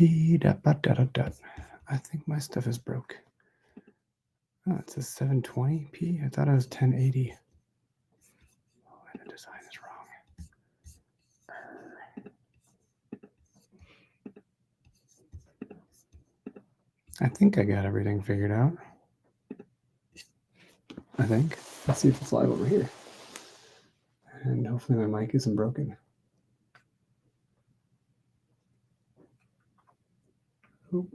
I think my stuff is broke. Oh, it says 720p. I thought it was 1080. Oh, and the design is wrong. I think I got everything figured out. I think. Let's see if it's live over here. And hopefully my mic isn't broken. Oh.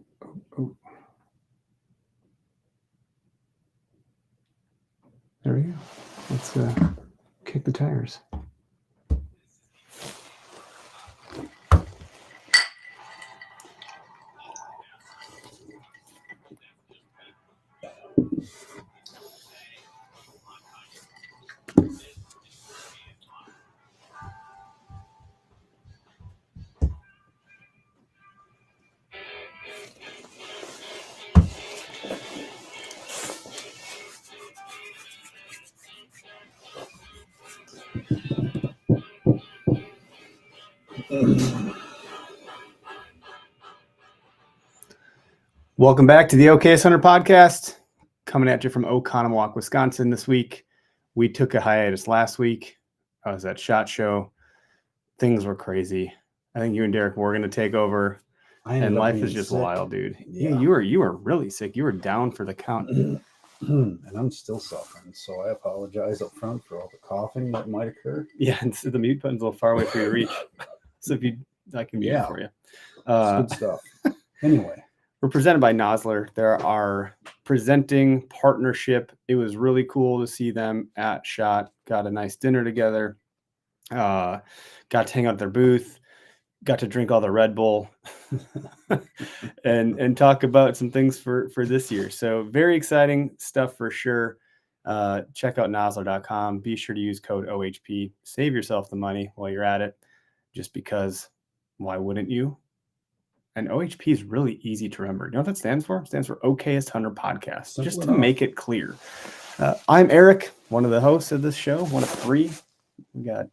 There we go. Let's kick the tires. Welcome back to the OKS Hunter podcast. Coming at you from Oconomowoc, Wisconsin this week. We took a hiatus last week. I was at SHOT Show. Things were crazy. I think you and Derek were going to take over. And life is just wild, dude. Yeah, you were really sick. You were down for the count. And I'm still suffering, so I apologize up front for all the coughing that might occur. Yeah, and so the mute button's a little far away for you to reach. So I can mute it for you. It's good stuff. Anyway. We're presented by Nosler. They're our presenting partnership. It was really cool to see them at SHOT. Got a nice dinner together. Got to hang out at their booth. Got to drink all the Red Bull and talk about some things for this year. So very exciting stuff for sure. Check out Nosler.com. Be sure to use code OHP. Save yourself the money while you're at it, just because why wouldn't you? And OHP is really easy to remember. You know what that stands for? It stands for OKS Hunter Podcast, simple just to enough. Make it clear. I'm Eric, one of the hosts of this show, one of three. We got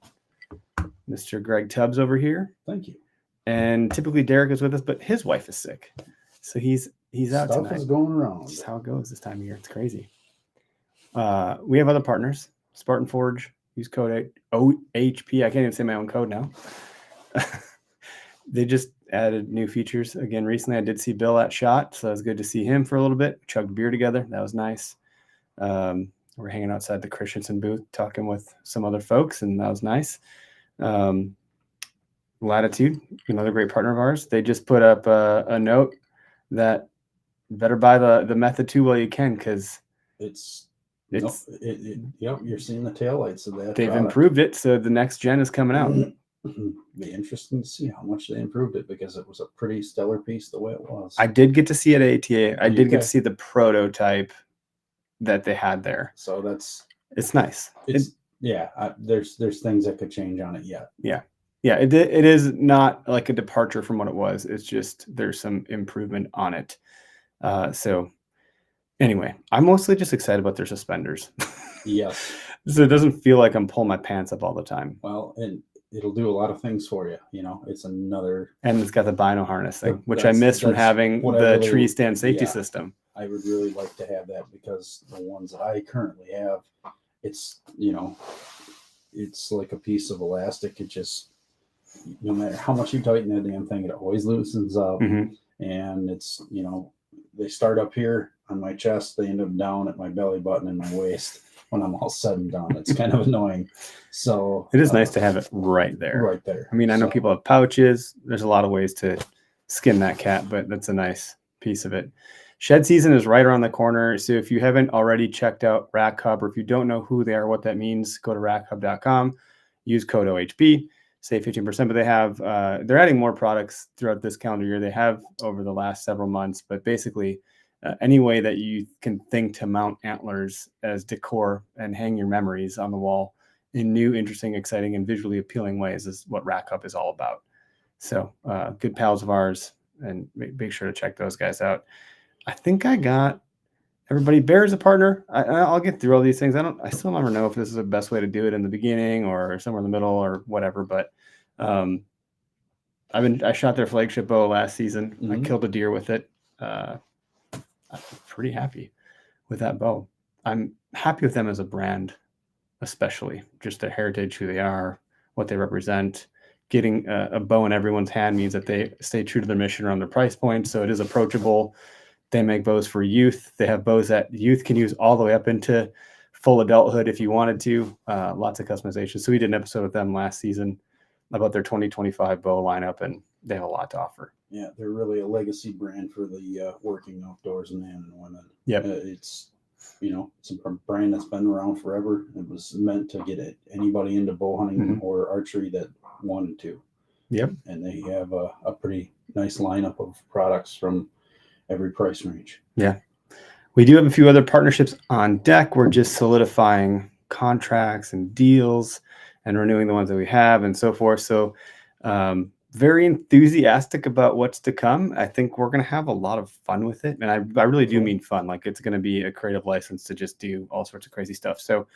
Mr. Greg Tubbs over here. Thank you. And typically Derek is with us, but his wife is sick. So he's out tonight. Stuff is going around. That's how it goes this time of year. It's crazy. We have other partners. Spartan Forge. Use code OHP. I can't even say my own code now. They just added new features again recently. I did see Bill at SHOT, so it was good to see him for a little bit. We chugged beer together. That was nice. We're hanging outside the Christensen booth talking with some other folks, and that was nice. Latitude, another great partner of ours. They just put up a note that better buy the Method 2 while you can, because you're seeing the taillights of that. They've improved it, so the next gen is coming out. Be interesting to see how much they improved it, because it was a pretty stellar piece the way it was. I did get to see it at ATA. I did get to see the prototype that they had there. So it's nice. There's things that could change on it yet. Yeah. It is not like a departure from what it was. It's just there's some improvement on it. So anyway, I'm mostly just excited about their suspenders. Yes. So it doesn't feel like I'm pulling my pants up all the time. Well, and it'll do a lot of things for you. You know, it's another. And it's got the bino harness thing, which I missed from having the tree stand safety system. I would really like to have that, because the ones that I currently have, it's like a piece of elastic. It just, no matter how much you tighten that damn thing, it always loosens up. Mm-hmm. And it's, they start up here on my chest, they end up down at my belly button and my waist. When I'm all said and done, it's kind of annoying. So it is nice to have it right there. Right there. I mean, I know people have pouches. There's a lot of ways to skin that cat, but that's a nice piece of it. Shed season is right around the corner. So if you haven't already checked out Rack Hub, or if you don't know who they are, what that means, go to rackhub.com, use code OHP, save 15%. But they have, they're adding more products throughout this calendar year. They have over the last several months, but basically, any way that you can think to mount antlers as decor and hang your memories on the wall in new, interesting, exciting, and visually appealing ways is what Rack Up is all about. So good pals of ours, and make sure to check those guys out. I think I got everybody. Bear's a partner. I'll get through all these things. I still never know if this is the best way to do it in the beginning or somewhere in the middle or whatever, but I shot their flagship bow last season. I Mhm. killed a deer with it. I'm pretty happy with that bow. I'm happy with them as a brand, especially just their heritage, who they are, what they represent. Getting a bow in everyone's hand means that they stay true to their mission around their price point. So it is approachable. They make bows for youth. They have bows that youth can use all the way up into full adulthood if you wanted to. Lots of customization. So we did an episode with them last season about their 2025 bow lineup, and they have a lot to offer. Yeah, they're really a legacy brand for the working outdoors men and women. Yep. It's it's a brand that's been around forever. It was meant to get anybody into bow hunting or archery that wanted to. Yep. And they have a pretty nice lineup of products from every price range. Yeah. We do have a few other partnerships on deck. We're just solidifying contracts and deals and renewing the ones that we have and so forth. So very enthusiastic about what's to come. I think we're going to have a lot of fun with it. And I really do mean fun. Like, it's going to be a creative license to just do all sorts of crazy stuff. So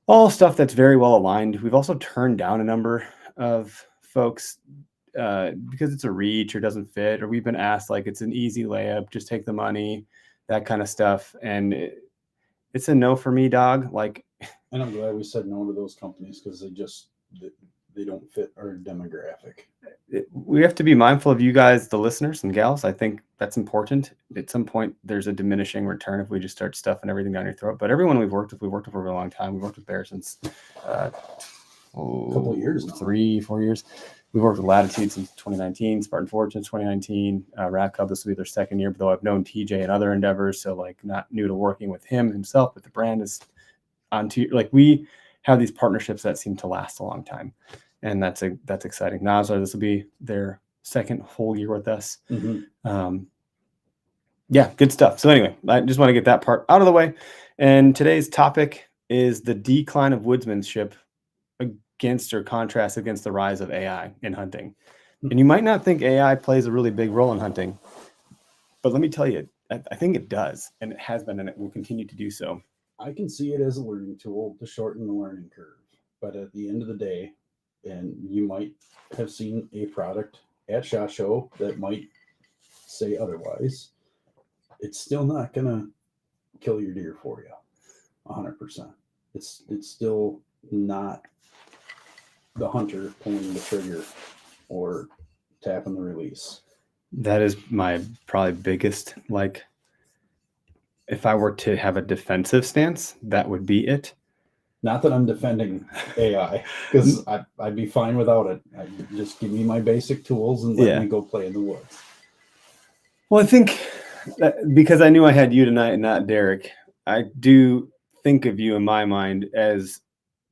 all stuff that's very well aligned. We've also turned down a number of folks because it's a reach or doesn't fit, or we've been asked, like, it's an easy layup, just take the money, that kind of stuff. And it's a no for me, dog. Like, and I'm glad we said no to those companies, because they don't fit our demographic. We have to be mindful of you guys, the listeners and gals. I think that's important. At some point, there's a diminishing return if we just start stuffing everything down your throat. But everyone we've worked with for a long time. We've worked with Bear since a couple of years now. 3-4 years. We've worked with Latitude since 2019, Spartan Forge since 2019, Rat Cub, this will be their second year, though I've known TJ in other endeavors, so like not new to working with him himself, but the brand is on to, like, we have these partnerships that seem to last a long time, and that's exciting. Nazar, this will be their second whole year with us. Yeah, good stuff. So anyway, I just want to get that part out of the way, and today's topic is the decline of woodsmanship against or contrast against the rise of AI in hunting. And you might not think AI plays a really big role in hunting, but let me tell you, I think it does, and it has been, and it will continue to do so. I can see it as a learning tool to shorten the learning curve, but at the end of the day, and you might have seen a product at SHOT Show that might say otherwise, it's still not gonna kill your deer for you 100%. It's still not the hunter pulling the trigger or tapping the release. That is my probably biggest, like, if I were to have a defensive stance, that would be it. Not that I'm defending AI, because I'd be fine without it. Just give me my basic tools and let me go play in the woods. Well, I think that because I knew I had you tonight and not Derek, I do think of you in my mind as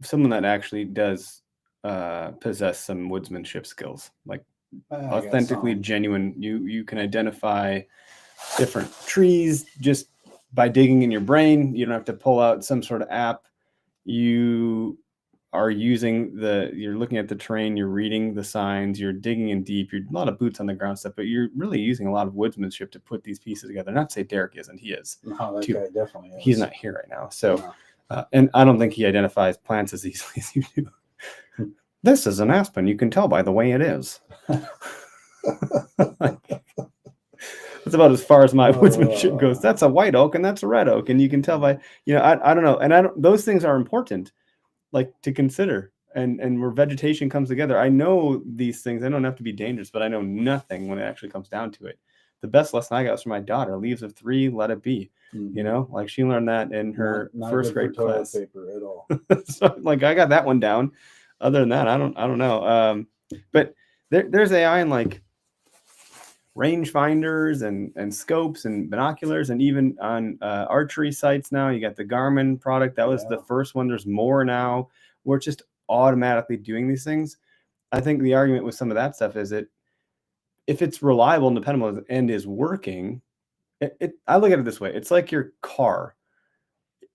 someone that actually does possess some woodsmanship skills, like authentically genuine. You can identify different trees just by digging in your brain. You don't have to pull out some sort of app. You are you're looking at the terrain, you're reading the signs, you're digging in deep, you're a lot of boots on the ground stuff, but you're really using a lot of woodsmanship to put these pieces together. Not to say Derek isn't, he is. No, that guy definitely is. He's not here right now. So, and I don't think he identifies plants as easily as you do. This is an aspen. You can tell by the way it is. That's about as far as my woodsmanship goes. That's a white oak and that's a red oak. And you can tell by, I don't know. And those things are important, like, to consider. And where vegetation comes together, I know these things. I don't have to be dangerous, but I know nothing when it actually comes down to it. The best lesson I got was from my daughter: leaves of 3, let it be. Like, she learned that in her first grade class. Paper at all. So, like, I got that one down. Other than that, I don't know. But there's AI in, like, range finders and scopes and binoculars, and even on archery sites now. You got the Garmin product. That was the first one. There's more now. We're just automatically doing these things. I think the argument with some of that stuff is that if it's reliable and dependable and is working, I look at it this way. It's like your car.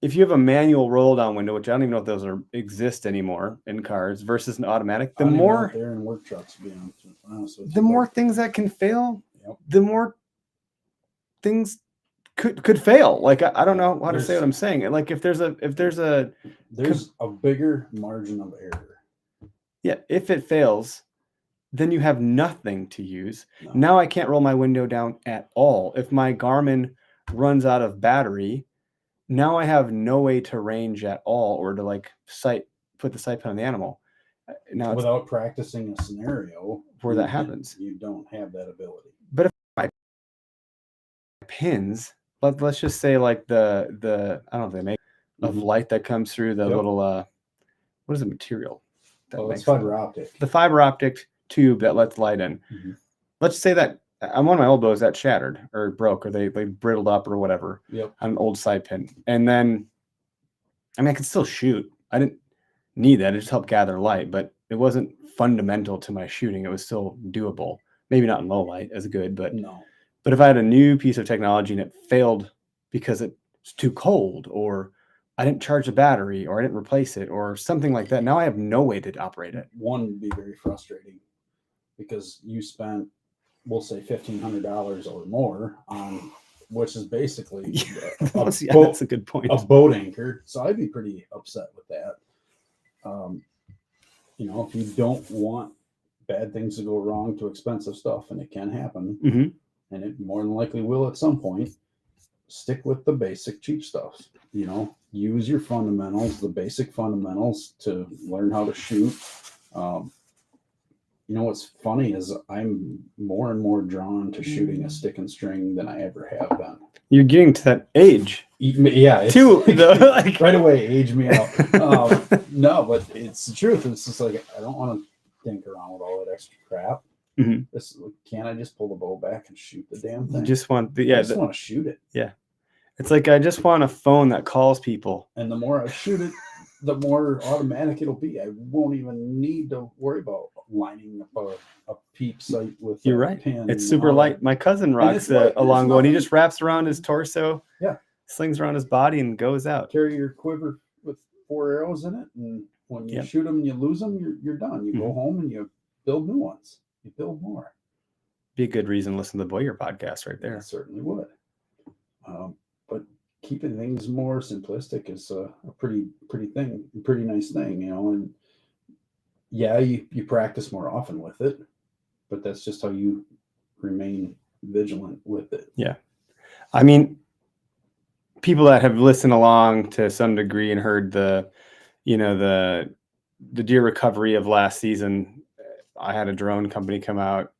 If you have a manual roll down window, which I don't even know if those exist anymore in cars, versus an automatic, the more they're in work trucks, to be honest with you, the more things that can fail, the more things could fail. Like, I don't know how to say what I'm saying. Like, if there's a bigger margin of error. Yeah, if it fails, then you have nothing to use. No. Now I can't roll my window down at all. If my Garmin runs out of battery, now I have no way to range at all or to like put the sight pin on the animal. Now it's Without practicing a scenario where that happens. you don't have that ability. But if my pins, let's just say like the I don't know if they make of light that comes through the little what is the material? It's fiber optic. The fiber optic tube that lets light in. Let's say that on one of my old bows that shattered or broke or they brittled up or whatever on an old sight pin. And then, I mean, I could still shoot. I didn't need that. It just helped gather light, but it wasn't fundamental to my shooting. It was still doable. Maybe not in low light as good, but no. But if I had a new piece of technology and it failed because it's too cold or I didn't charge the battery or I didn't replace it or something like that, now I have no way to operate it. One would be very frustrating because you spent, we'll say $1,500 or more on, which is basically that's a good point. A boat anchor. So I'd be pretty upset with that. If you don't want bad things to go wrong to expensive stuff, and it can happen, and it more than likely will at some point, stick with the basic cheap stuff. Use your fundamentals, the basic fundamentals to learn how to shoot. What's funny is I'm more and more drawn to shooting a stick and string than I ever have been. You're getting to that age. Yeah. Too, like... right away, age me out. No, but it's the truth. It's just like, I don't want to think around with all that extra crap. Can't I just pull the bow back and shoot the damn thing? You just want I just want to shoot it. Yeah. It's like, I just want a phone that calls people. And the more I shoot it, the more automatic it'll be. I won't even need to worry about lining up a peep sight with You're right. pin. It's super light. My cousin rocks a longbow, and he just wraps around his torso. Yeah. Slings around his body and goes out. Carry your quiver with 4 arrows in it, and when you shoot them and you lose them, you're done. You go home and you build new ones. You build more. Be a good reason to listen to the Boyer podcast right there. I certainly would. But keeping things more simplistic is a pretty nice thing, and you practice more often with it, but that's just how you remain vigilant with it. Yeah. I mean, people that have listened along to some degree and heard the deer recovery of last season, I had a drone company come out.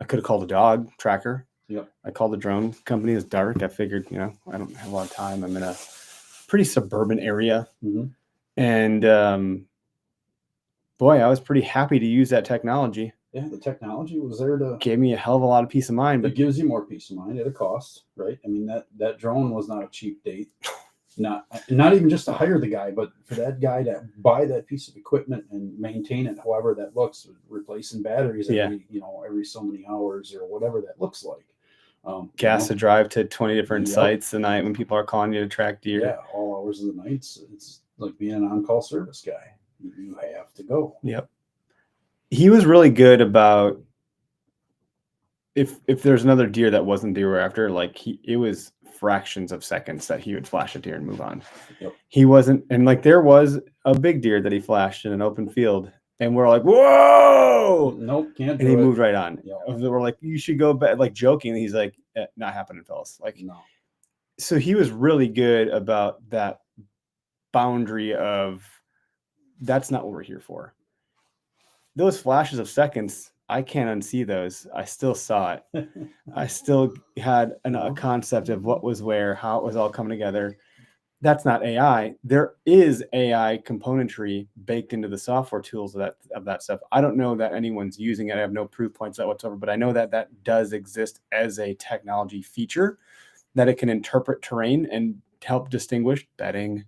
I could have called a dog tracker. Yep. I called the drone company. It's dark. I figured, I don't have a lot of time. I'm in a pretty suburban area. And boy, I was pretty happy to use that technology. Yeah, the technology was there to gave me a hell of a lot of peace of mind. But it gives you more peace of mind at a cost, right? I mean, that drone was not a cheap date. Not even just to hire the guy, but for that guy to buy that piece of equipment and maintain it however that looks, replacing batteries every so many hours or whatever that looks like. Gas to drive to 20 different sites a night when people are calling you to track deer. Yeah, all hours of the night. It's like being an on-call service guy. You have to go. Yep. He was really good about if there's another deer that wasn't deer we're after, it was fractions of seconds that he would flash a deer and move on. Yep. He wasn't, and there was a big deer that he flashed in an open field, and we're like, whoa, nope, can't. And he moved right on. Yep. We're like, you should go back, joking. He's like, not happening, fellas. No. So he was really good about that boundary of that's not what we're here for. Those flashes of seconds, I can't unsee those. I still saw it. I still had a concept of what was where, how it was all coming together. That's not AI. There is AI componentry baked into the software tools of that stuff. I don't know that anyone's using it. I have no proof points of that whatsoever, but I know that does exist as a technology feature, that it can interpret terrain and help distinguish bedding,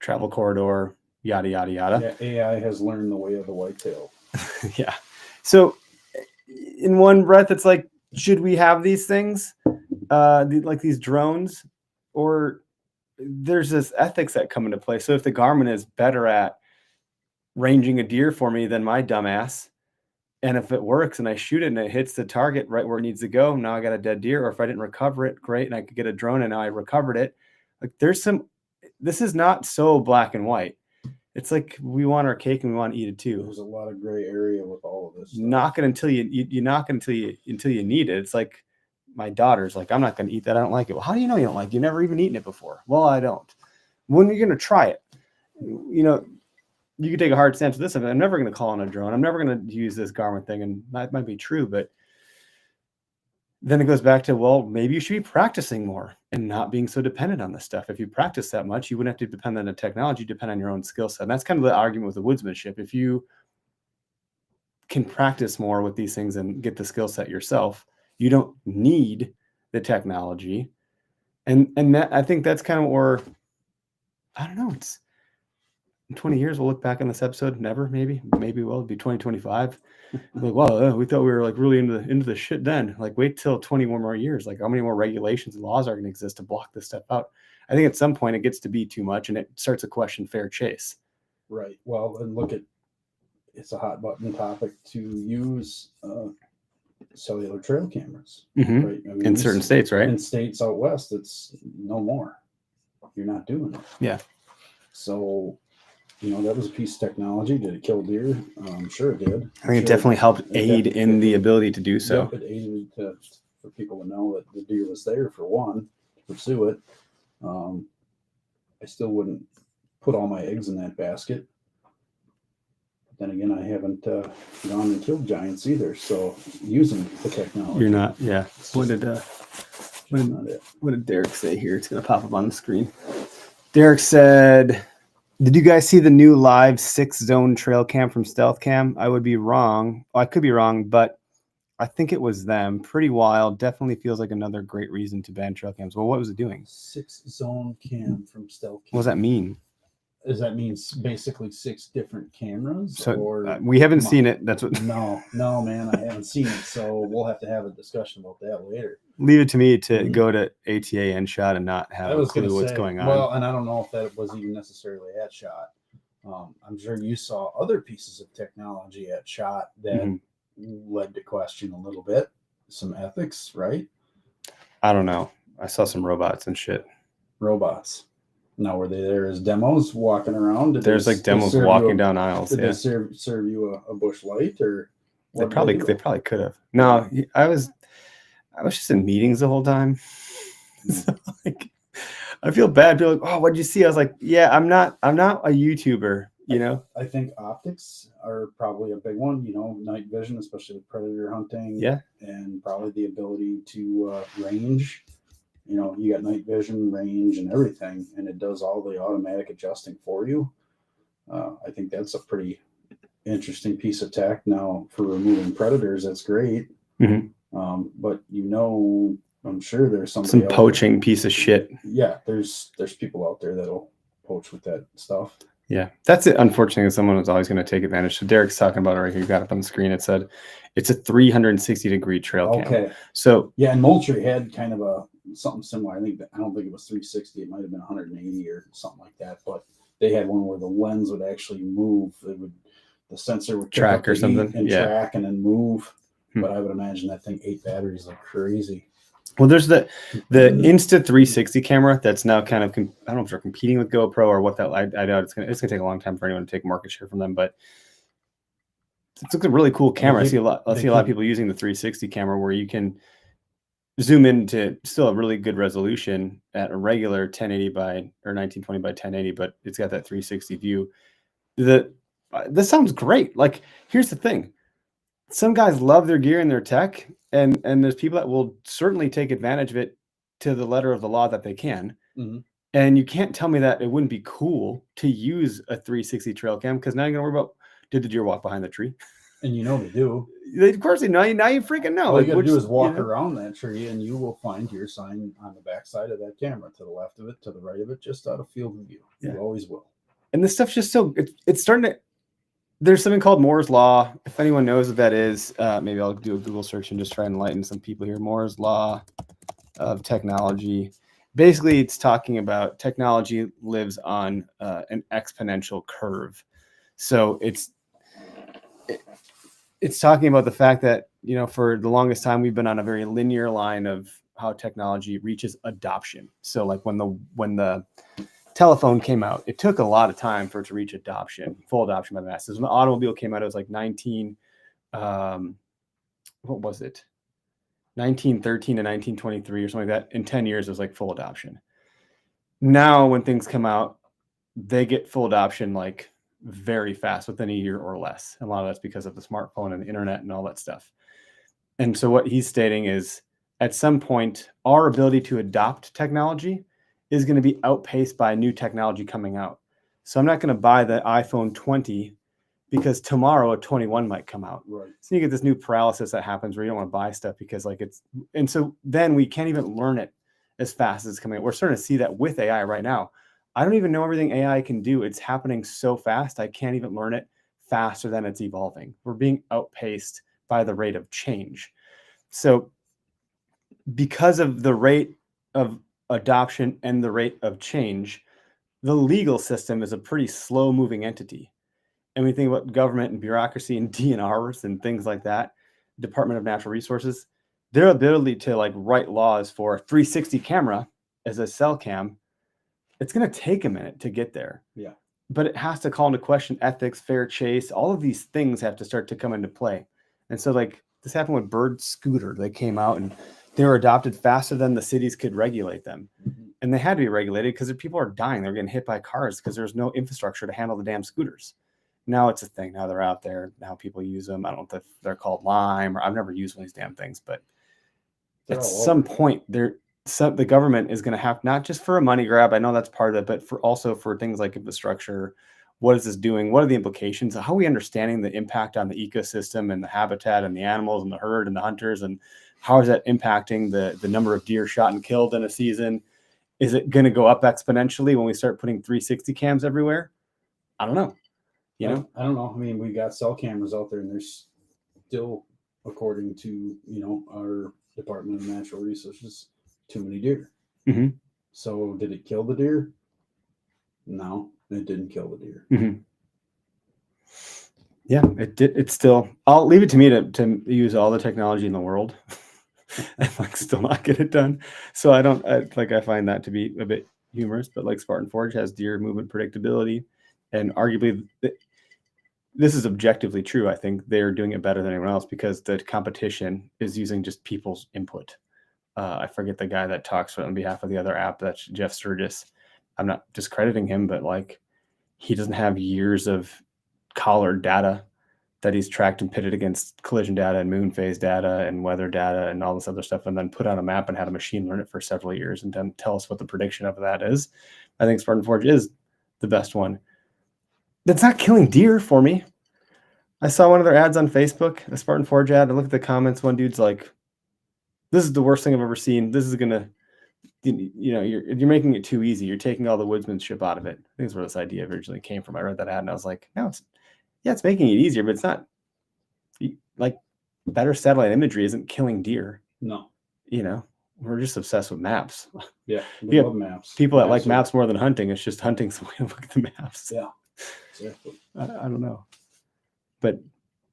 travel corridor, yada, yada, yada. Yeah, AI has learned the way of the whitetail. Yeah. So in one breath, it's like, should we have these things, like these drones, or there's this ethics that come into play. So if the Garmin is better at ranging a deer for me than my dumbass, and if it works and I shoot it and it hits the target right where it needs to go, now I got a dead deer. Or if I didn't recover it, great, and I could get a drone and now I recovered it. This is not so black and white. It's like we want our cake and we want to eat it too. There's a lot of gray area with all of this stuff. Knock it until you knock it until you need it. It's like my daughter's like, I'm not going to eat that. I don't like it. Well, how do you know you don't like it? You've never even eaten it before. Well, I don't. When are you going to try it? You know, you could take a hard stance with this. I'm never going to call on a drone. I'm never going to use this Garmin thing. And that might be true, but then it goes back to, well, maybe you should be practicing more and not being so dependent on this stuff. If you practice that much, you wouldn't have to depend on the technology, depend on your own skill set. And that's kind of the argument with the woodsmanship. If you can practice more with these things and get the skill set yourself, you don't need the technology. And that, I think that's kind of where, I don't know, it's in 20 years, we'll look back on this episode. Never, maybe will be 2025. Like, wow, we thought we were like really into the shit then. Like, wait till 21 more years. Like, how many more regulations and laws are going to exist to block this stuff out? I think at some point it gets to be too much and it starts to question fair chase. Right. Well, and look at, it's a hot button topic to use cellular trail cameras. Mm-hmm. Right. I mean, in certain states, right? In states out west, it's no more. You're not doing it. Yeah. So, you know, that was a piece of technology. Did it kill deer? Sure it did. I think it definitely helped aid in the ability to do so. Yep, it aided for people to know that the deer was there, for one, to pursue it. I still wouldn't put all my eggs in that basket. Then again, I haven't gone and killed giants either. So using the technology, You're not, yeah. What did Derek say here? It's going to pop up on the screen. Derek said, did you guys see the new live 6-zone trail cam from Stealth Cam? I would be wrong. Well, I could be wrong, but I think it was them. Pretty wild. Definitely feels like another great reason to ban trail cams. Well, what was it doing? 6-zone cam from Stealth Cam. What does that mean? Does that mean basically 6 different cameras? So or we haven't seen it. That's what. No, man, I haven't seen it. So we'll have to have a discussion about that later. Leave it to me to go to ATA and shot and not have a clue what's going on. Well, and I don't know if that was even necessarily at shot. I'm sure you saw other pieces of technology at shot that led to question a little bit, some ethics, right? I don't know. I saw some robots and shit. Robots. Now, were they there as demos walking around? There's like demos walking down aisles. Did they serve you a bush light, or they probably could have. No, I was just in meetings the whole time. So, like, I feel bad. People are like, oh, what'd you see? I was like, yeah, I'm not a YouTuber. You know, I think optics are probably a big one. You know, night vision, especially with predator hunting. Yeah, and probably the ability to range. You know, you got night vision, range, and everything, and it does all the automatic adjusting for you. I think that's a pretty interesting piece of tech. Now, for removing predators, that's great. Mm-hmm. But you know, I'm sure there's some poaching piece of shit. Yeah, there's people out there that'll poach with that stuff. Yeah, that's it. Unfortunately, someone is always going to take advantage. So Derek's talking about it right here. You got it up on the screen. It said it's a 360-degree trail cam. Okay. So yeah, and Moultrie had kind of something similar. I don't think it was 360. It might have been 180 or something like that. But they had one where the lens would actually move. The sensor would track or something, and track and then move. But I would imagine that thing ate batteries like crazy. Well, there's the Insta360 camera that's now kind of, I don't know if they're competing with GoPro or what that. I doubt it's gonna take a long time for anyone to take market share from them, but it's a really cool camera. I see a lot of people using the 360 camera where you can zoom into still a really good resolution at a regular 1080 or 1920 by 1080, but it's got that 360 view. This sounds great. Like, here's the thing. Some guys love their gear and their tech, and there's people that will certainly take advantage of it to the letter of the law that they can. Mm-hmm. And you can't tell me that it wouldn't be cool to use a 360 trail cam, because now you're gonna worry about, did the deer walk behind the tree? And you know they do. Of course they know. Now you freaking know. All you gotta do is walk around that tree, and you will find your sign on the backside of that camera, to the left of it, to the right of it, just out of field of view. Yeah. You always will. And this stuff's just so it's starting to. There's something called Moore's Law. If anyone knows what that is, maybe I'll do a Google search and just try and enlighten some people here. Moore's Law of technology. Basically, it's talking about technology lives on an exponential curve. So it's talking about the fact that, you know, for the longest time, we've been on a very linear line of how technology reaches adoption. So like when the telephone came out, it took a lot of time for it to reach full adoption by the masses. When the automobile came out, it was like 1913 to 1923 or something like that. In 10 years, it was like full adoption. Now, when things come out, they get full adoption like very fast, within a year or less. And a lot of that's because of the smartphone and the internet and all that stuff. And so what he's stating is, at some point, our ability to adopt technology is going to be outpaced by new technology coming out. So I'm not going to buy the iPhone 20 because tomorrow a 21 might come out. Right. So you get this new paralysis that happens where you don't want to buy stuff because and so then we can't even learn it as fast as it's coming out. We're starting to see that with AI right now. I don't even know everything AI can do. It's happening so fast. I can't even learn it faster than it's evolving. We're being outpaced by the rate of change. So because of the rate of adoption and the rate of change, the legal system is a pretty slow moving entity. And we think about government and bureaucracy and DNRs and things like that, Department of Natural Resources, their ability to like write laws for a 360 camera as a cell cam, it's going to take a minute to get there. Yeah. But it has to call into question ethics, fair chase. All of these things have to start to come into play. And so like this happened with Bird Scooter. They came out and they were adopted faster than the cities could regulate them. Mm-hmm. And they had to be regulated because people are dying. They're getting hit by cars because there's no infrastructure to handle the damn scooters. Now it's a thing. Now they're out there. Now people use them. I don't know if they're called Lime, or I've never used one of these damn things, but at some point the government is going to have, not just for a money grab, I know that's part of it, but also for things like infrastructure. What is this doing? What are the implications? How are we understanding the impact on the ecosystem and the habitat and the animals and the herd and the hunters? And how is that impacting the number of deer shot and killed in a season? Is it going to go up exponentially when we start putting 360 cams everywhere? I don't know. You know? I don't know. I mean, we got cell cameras out there, and there's still, according to, our Department of Natural Resources, too many deer. Mm-hmm. So did it kill the deer? No, it didn't kill the deer. Mm-hmm. Yeah, it did. It's still, I'll leave it to me to use all the technology in the world and like still not get it done. So I find that to be a bit humorous, but like Spartan Forge has deer movement predictability, and arguably this is objectively true. I think they're doing it better than anyone else because the competition is using just people's input. I forget the guy that talks on behalf of the other app. That's Jeff Sturgis. I'm not discrediting him, but like he doesn't have years of collared data that he's tracked and pitted against collision data and moon phase data and weather data and all this other stuff, and then put on a map and had a machine learn it for several years and then tell us what the prediction of that is. I think Spartan Forge is the best one. That's not killing deer for me. I saw one of their ads on Facebook, a Spartan Forge ad. I look at the comments. One dude's like, "This is the worst thing I've ever seen. This is gonna, you're making it too easy. You're taking all the woodsmanship out of it." I think that's where this idea originally came from. I read that ad and I was like, "No, it's making it easier, but it's not. Like better satellite imagery isn't killing deer." No, we're just obsessed with maps. Yeah, we love maps. People that like maps more than hunting. It's just hunting, so we look at the maps. Yeah, exactly. I don't know. But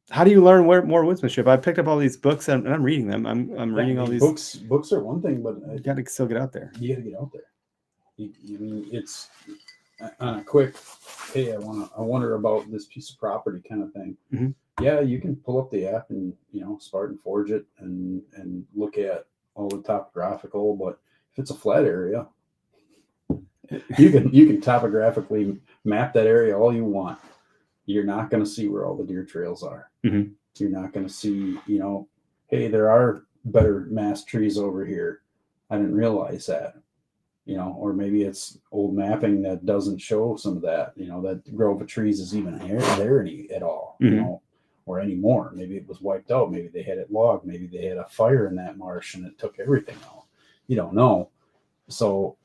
how do you learn more woodsmanship? I picked up all these books and I'm reading them. I'm reading all these books. Books are one thing, but you got to still get out there. You got to get out there. I mean, it's on a quick, hey, I wonder about this piece of property kind of thing. Mm-hmm. Yeah, you can pull up the app and Spartan Forge it and look at all the topographical. But if it's a flat area, you can topographically map that area all you want. You're not going to see where all the deer trails are. Mm-hmm. You're not going to see, hey, there are better mass trees over here. I didn't realize that, or maybe it's old mapping that doesn't show some of that, that grove of trees is even there at all, mm-hmm. Or anymore. Maybe it was wiped out. Maybe they had it logged. Maybe they had a fire in that marsh and it took everything out. You don't know. So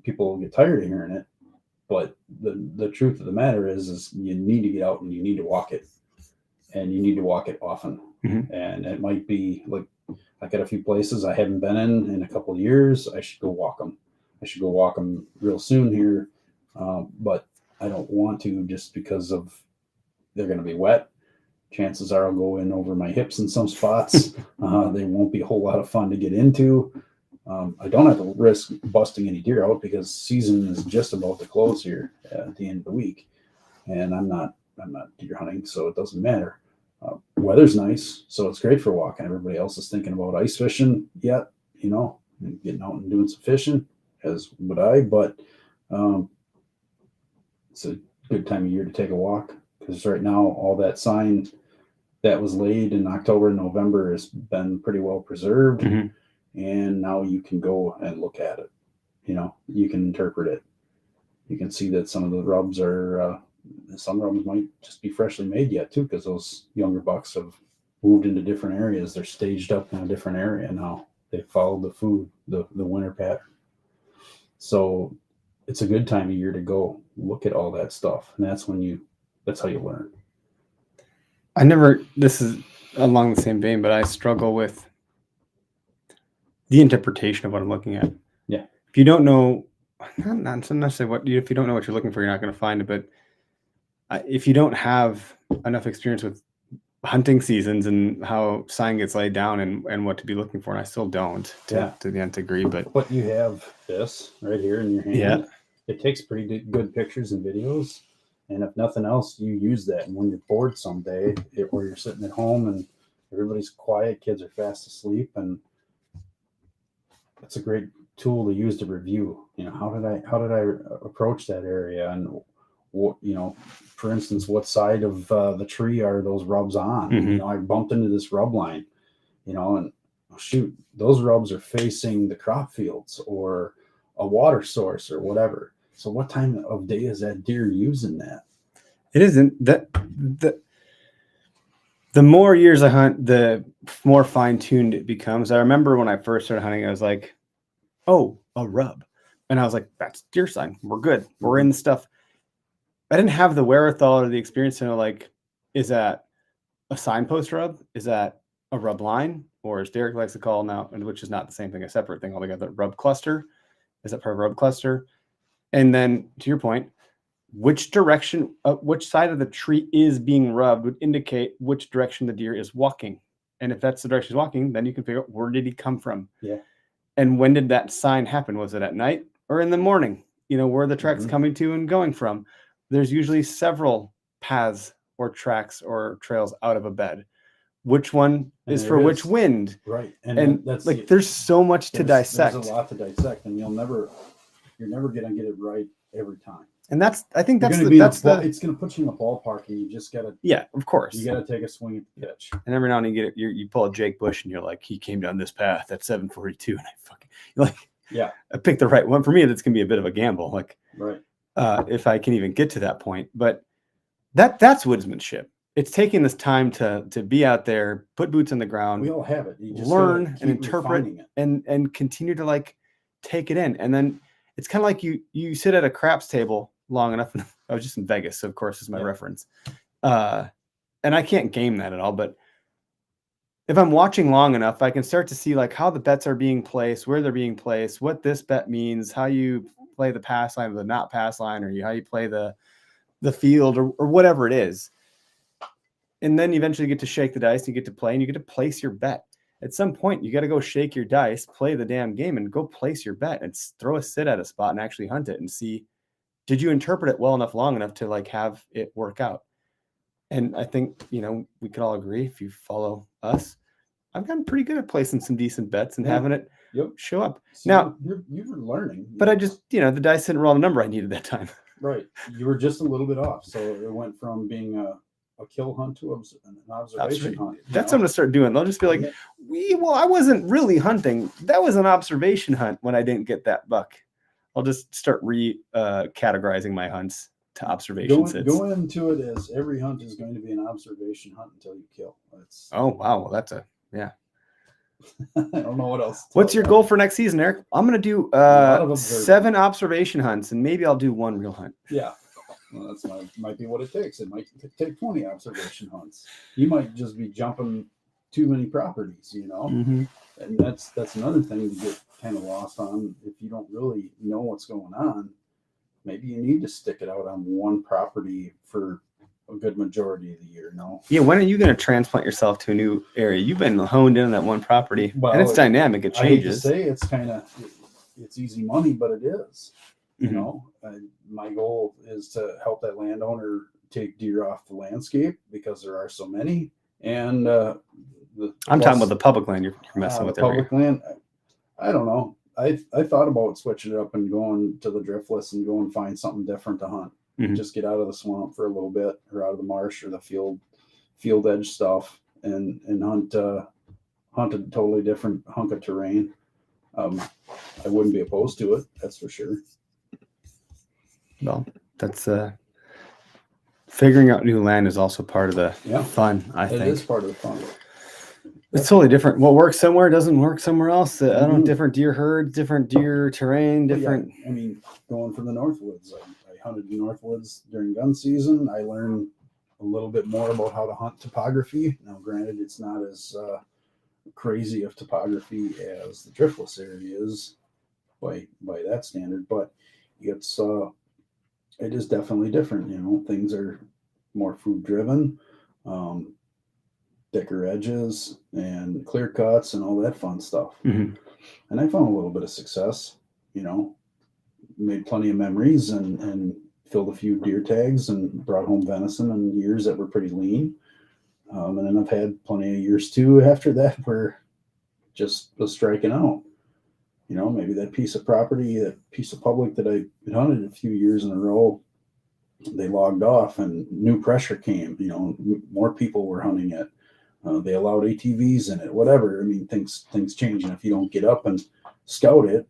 people get tired of hearing it. But the truth of the matter is you need to get out and you need to walk it, and you need to walk it often. Mm-hmm. And it might be like, I got a few places I haven't been in a couple of years. I should go walk them. I should go walk them real soon here. But I don't want to just because of they're going to be wet. Chances are I'll go in over my hips in some spots. They won't be a whole lot of fun to get into. I don't have to risk busting any deer out because season is just about to close here at the end of the week, and I'm not deer hunting, so it doesn't matter. Weather's nice, so it's great for walking. Everybody else is thinking about ice fishing yet, and getting out and doing some fishing, as would I. But it's a good time of year to take a walk because right now all that sign that was laid in October and November has been pretty well preserved. Mm-hmm. And now you can go and look at it. You can interpret it. You can see that some of the rubs are, some rubs might just be freshly made yet too, because those younger bucks have moved into different areas. They're staged up in a different area now. They followed the food, the winter pattern. So it's a good time of year to go look at all that stuff. And that's how you learn. This is along the same vein, but I struggle with the interpretation of what I'm looking at. Yeah. If you don't know, not necessarily if you don't know what you're looking for, you're not going to find it. But if you don't have enough experience with hunting seasons and how sign gets laid down and what to be looking for, and I still don't to the nth degree. But you have this right here in your hand. Yeah. It takes pretty good pictures and videos. And if nothing else, you use that. And when you're bored someday, or you're sitting at home and everybody's quiet, kids are fast asleep, and it's a great tool to use to review. How did I approach that area, and what, for instance, what side of the tree are those rubs on? Mm-hmm. I bumped into this rub line, and shoot, those rubs are facing the crop fields or a water source or whatever. So what time of day is that deer using that? It isn't that the more years I hunt, the more fine-tuned it becomes. I remember when I first started hunting, I was like, oh, a rub. And I was like, that's deer sign. We're good. We're in the stuff. I didn't have the wherewithal or the experience to know, like, is that a signpost rub? Is that a rub line? Or as Derek likes to call now, which is not the same thing, a separate thing altogether, rub cluster? Is that part of rub cluster? And then to your point, which direction, which side of the tree is being rubbed would indicate which direction the deer is walking. And if that's the direction he's walking, then you can figure out where did he come from. Yeah. And when did that sign happen? Was it at night or in the morning? Where are the tracks coming to and going from? There's usually several paths or tracks or trails out of a bed. Which one is for which wind? Right. And that's like, there's so much to dissect. There's a lot to dissect, and you're never going to get it right every time. And it's going to put you in a ballpark, and you just got to, of course, you got to take a swing at the pitch. And every now and then you pull a Jake Bush and you're like, he came down this path at 742. And I picked the right one. For me, that's going to be a bit of a gamble. Like, right. If I can even get to that point, but that's woodsmanship. It's taking this time to be out there, put boots on the ground. We all have it. You just learn and interpret and continue to take it in. And then it's kind of like you sit at a craps table long enough. I was just in Vegas, so of course is my reference. And I can't game that at all, but if I'm watching long enough, I can start to see how the bets are being placed, where they're being placed, what this bet means, how you play the pass line or the not pass line, or how you play the field or whatever it is. And then you eventually get to shake the dice, and you get to play, and you get to place your bet. At some point, you got to go shake your dice, play the damn game, and go place your bet and throw a sit at a spot and actually hunt it and see, did you interpret it well enough, long enough to have it work out? And I think, we could all agree, if you follow us, I've gotten pretty good at placing some decent bets and having it show up. So now, you were learning. But I just, the dice didn't roll the number I needed that time. Right. You were just a little bit off. So it went from being a kill hunt to an observation hunt. That's what I'm going to start doing. They'll just be like, I wasn't really hunting. That was an observation hunt when I didn't get that buck. I'll just start categorizing my hunts to observation sits. Go into it as every hunt is going to be an observation hunt until you kill. Oh, wow. Well, that's I don't know what else. What's your goal for next season, Eric? I'm going to do 7 observation hunts, and maybe I'll do 1 real hunt. Yeah. Well, might be what it takes. It might take 20 observation hunts. You might just be jumping too many properties, Mm-hmm. And that's another thing to get kind of lost on. If you don't really know what's going on, maybe you need to stick it out on one property for a good majority of the year. No. Yeah, when are you going to transplant yourself to a new area? You've been honed in on that one property, and it's dynamic. It changes. I hate to say it's kind of it's easy money, but it is. You know, my goal is to help that landowner take deer off the landscape because there are so many. And I'm talking about the public land you're messing with. The public land. I don't know. I thought about switching it up and going to the driftless and go and find something different to hunt. Just get out of the swamp for a little bit, or out of the marsh or the field edge stuff, and hunt a totally different hunk of terrain. I wouldn't be opposed to it, that's for sure. Well, that's figuring out new land is also part of the fun. I think it is part of the fun. It's totally different. What works somewhere doesn't work somewhere else. I don't know, different deer herds, different deer terrain, different. Yeah, I mean, going from the Northwoods, I hunted the Northwoods during gun season. I learned a little bit more about how to hunt topography. Now, granted, it's not as crazy of topography as the driftless area is by that standard, but it's it is definitely different. You know, things are more food driven. Thicker edges and clear cuts and all that fun stuff. And I found a little bit of success, you know, made plenty of memories and filled a few deer tags and brought home venison in years that were pretty lean. And then I've had plenty of years too after that where just was striking out. You know, maybe that piece of property, that piece of public that I hunted a few years in a row, they logged off and new pressure came, you know, more people were hunting it. They allowed ATVs in it, whatever. I mean, things change. And if you don't get up and scout it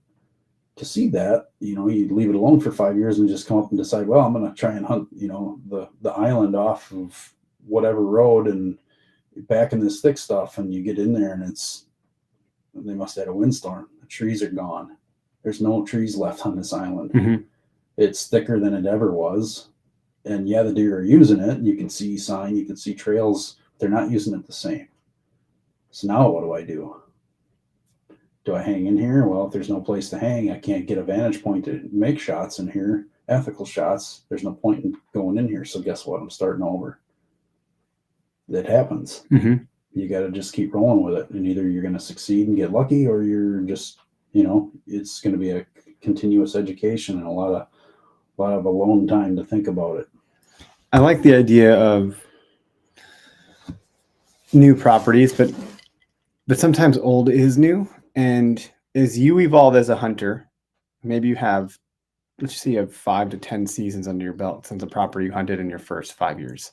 to see that, you know, you leave it alone for 5 years and just come up and decide, well, I'm going to try and hunt, you know, the island off of whatever road and back in this thick stuff. And you get in there and they must have had a windstorm. The trees are gone. There's no trees left on this island. It's thicker than it ever was. And yeah, the deer are using it. You can see sign, you can see trails. They're not using it the same. So now what do? Do I hang in here? Well, if there's no place to hang, I can't get a vantage point to make shots in here, ethical shots. There's no point in going in here. So guess what? I'm starting over. That happens. You got to just keep rolling with it. And either you're going to succeed and get lucky, or you're just, you know, it's going to be a continuous education and a lot of alone time to think about it. I like the idea of new properties, but sometimes old is new. And as you evolve as a hunter, maybe you have, let's just say you have 5 to 10 seasons under your belt since a property you hunted in your first 5 years.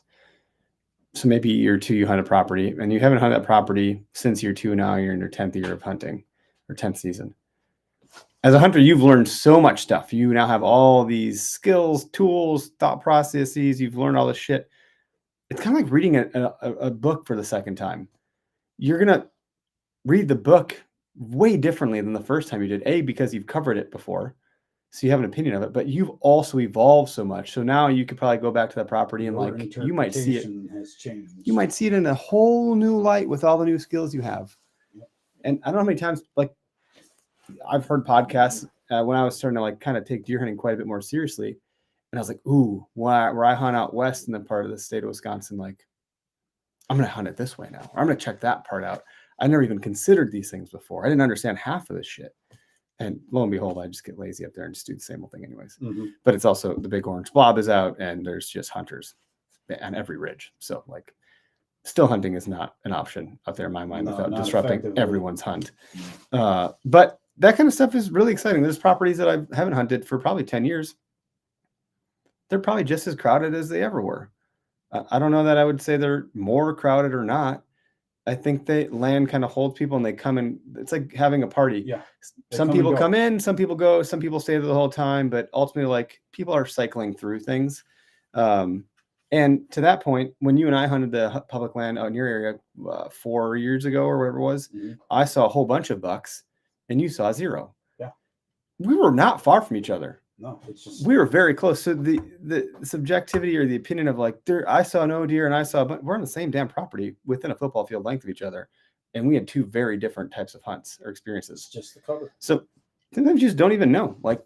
So maybe year 2 you hunt a property and you haven't hunted that property since year 2. Now you're in your 10th year of hunting, or 10th season. As a hunter, you've learned so much stuff. You now have all these skills, tools, thought processes. You've learned all this shit. It's kind of like reading a book for the second time. You're going to read the book way differently than the first time you did, because you've covered it before, so you have an opinion of it, but you've also evolved so much. So now you could probably go back to that property and like, you might see it. Has changed. You might see it in a whole new light with all the new skills you have. And I don't know how many times, like, I've heard podcasts when I was starting to like kind of take deer hunting quite a bit more seriously. And I was like, ooh, where I hunt out west in the part of the state of Wisconsin, like, I'm going to hunt it this way now. Or I'm going to check that part out. I never even considered these things before. I didn't understand half of this shit. And lo and behold, I just get lazy up there and just do the same old thing anyways. But it's also the big orange blob is out and there's just hunters on every ridge. So like still hunting is not an option out there in my mind without disrupting everyone's hunt. But that kind of stuff is really exciting. There's properties that I haven't hunted for probably 10 years. They're probably just as crowded as they ever were. I don't know that I would say they're more crowded or not. I think land kind of holds people and they come in. It's like having a party. Yeah. Some people come in, some people go, some people stay there the whole time, but ultimately like people are cycling through things. And to that point, when you and I hunted the public land out in your area 4 years ago or whatever it was, I saw a whole bunch of bucks and you saw 0. Yeah. We were not far from each other. No, it's just we were very close. So the subjectivity or the opinion of like, I saw no deer and I saw, but we're on the same damn property within a football field length of each other. And we had 2 very different types of hunts or experiences. Just the cover. So sometimes you just don't even know. Like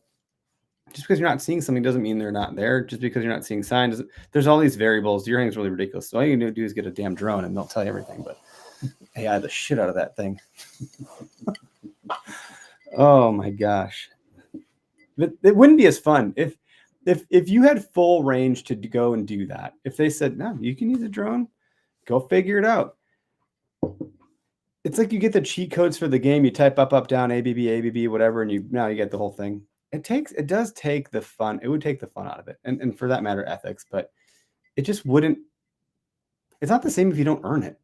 just because you're not seeing something doesn't mean they're not there. Just because you're not seeing signs, there's all these variables. Deer hunting is really ridiculous. So all you need to do is get a damn drone and they'll tell you everything. But hey, I had the shit out of that thing. Oh my gosh. But it wouldn't be as fun if you had full range to go and do that. If they said, no, you can use a drone, go figure it out. It's like you get the cheat codes for the game. You type up, down, ABB, whatever, and now you get the whole thing. It does take the fun. It would take the fun out of it. And for that matter, ethics, but it just wouldn't. It's not the same if you don't earn it.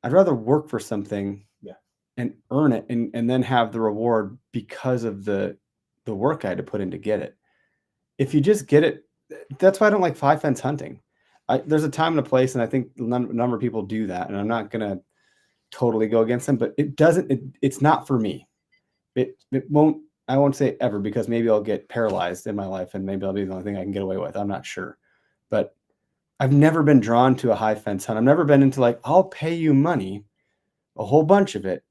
I'd rather work for something and earn it and then have the reward because of the work I had to put in to get it. If you just get it, that's why I don't like 5-fence hunting. There's a time and a place, and I think a number of people do that, and I'm not going to totally go against them, but it's not for me. I won't say ever, because maybe I'll get paralyzed in my life and maybe I'll be the only thing I can get away with. I'm not sure, but I've never been drawn to a high fence hunt. I've never been into like, I'll pay you money, a whole bunch of it,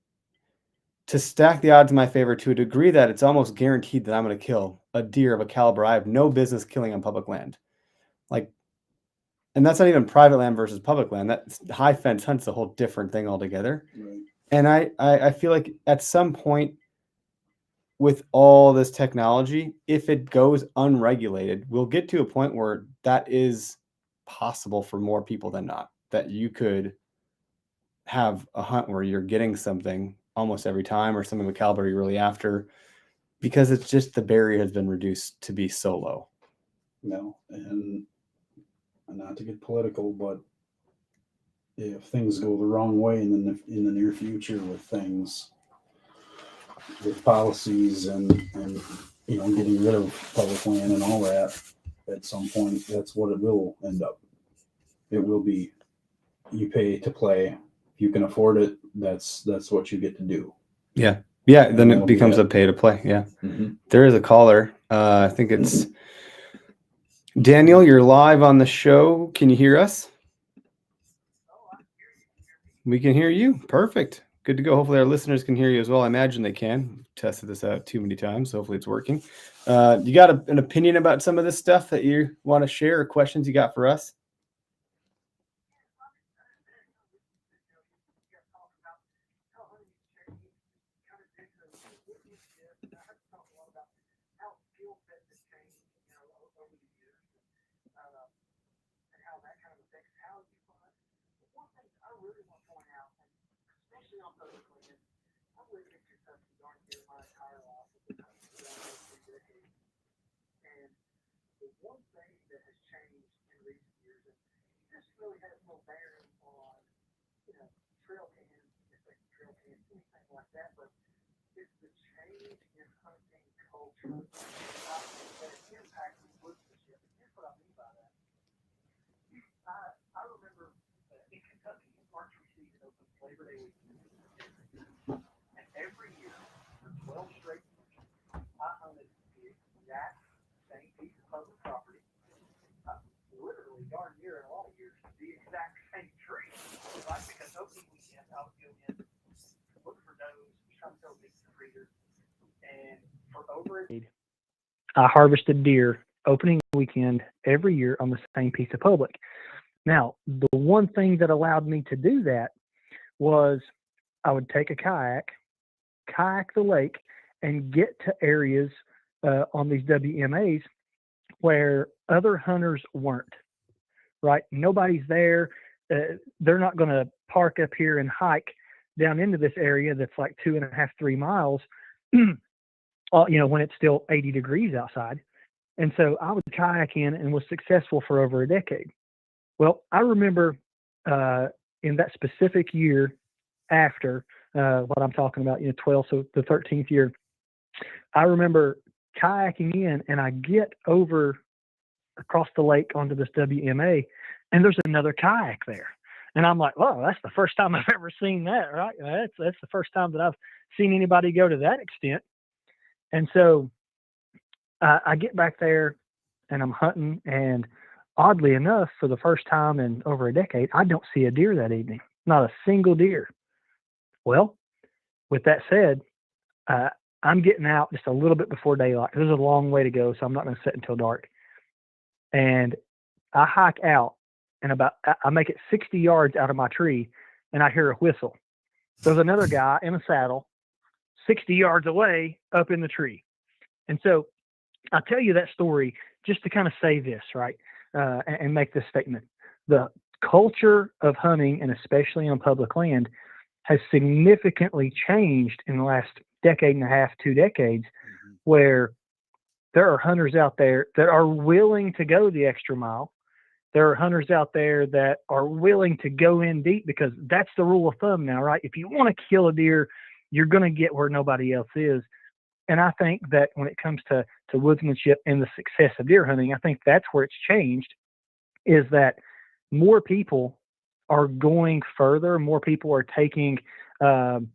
to stack the odds in my favor to a degree that it's almost guaranteed that I'm going to kill a deer of a caliber I have no business killing on public land. Like, and that's not even private land versus public land. That high fence hunt's a whole different thing altogether. Right. And I feel like at some point with all this technology, if it goes unregulated, we'll get to a point where that is possible for more people than not, that you could have a hunt where you're getting something almost every time, or something of a caliber you're really after, because it's just the barrier has been reduced to be so low. No, and not to get political, but if things go the wrong way in the near future with things, with policies and getting rid of public land and all that, at some point that's what it will end up. It will be, you pay to play. If you can afford it, that's what you get to do. Yeah. Then it becomes a pay to play. Yeah. Mm-hmm. There is a caller. I think it's Daniel. You're live on the show. Can you hear us? We can hear you. Perfect. Good to go. Hopefully our listeners can hear you as well. I imagine they can. We've tested this out too many times, so hopefully it's working. You got an opinion about some of this stuff that you want to share, or questions you got for us? I harvested deer opening weekend every year on the same piece of public. Now, the one thing that allowed me to do that was I would take a kayak the lake, and get to areas on these WMAs where other hunters weren't, right? Nobody's there. They're not going to park up here and hike down into this area that's like 2.5, 3 miles, when it's still 80 degrees outside. And so I would kayak in and was successful for over a decade. Well, I remember in that specific year after what I'm talking about, 12, so the 13th year, I remember kayaking in, and I get over across the lake onto this WMA, and there's another kayak there. And I'm like, oh, that's the first time I've ever seen that, right? That's the first time that I've seen anybody go to that extent. And so I get back there, and I'm hunting, and oddly enough, for the first time in over a decade, I don't see a deer that evening, not a single deer. Well, with that said, I'm getting out just a little bit before daylight. There's a long way to go, so I'm not going to sit until dark. And I hike out, and I make it 60 yards out of my tree, and I hear a whistle. There's another guy in a saddle 60 yards away up in the tree. And so I tell you that story just to kind of say this, right? And make this statement. The culture of hunting, and especially on public land, has significantly changed in the last decade and a half, 2 decades, where there are hunters out there that are willing to go the extra mile. There are hunters out there that are willing to go in deep, because that's the rule of thumb now, right? If you want to kill a deer, you're going to get where nobody else is. And I think that when it comes to woodsmanship and the success of deer hunting, I think that's where it's changed, is that more people are going further. More people are taking, I'm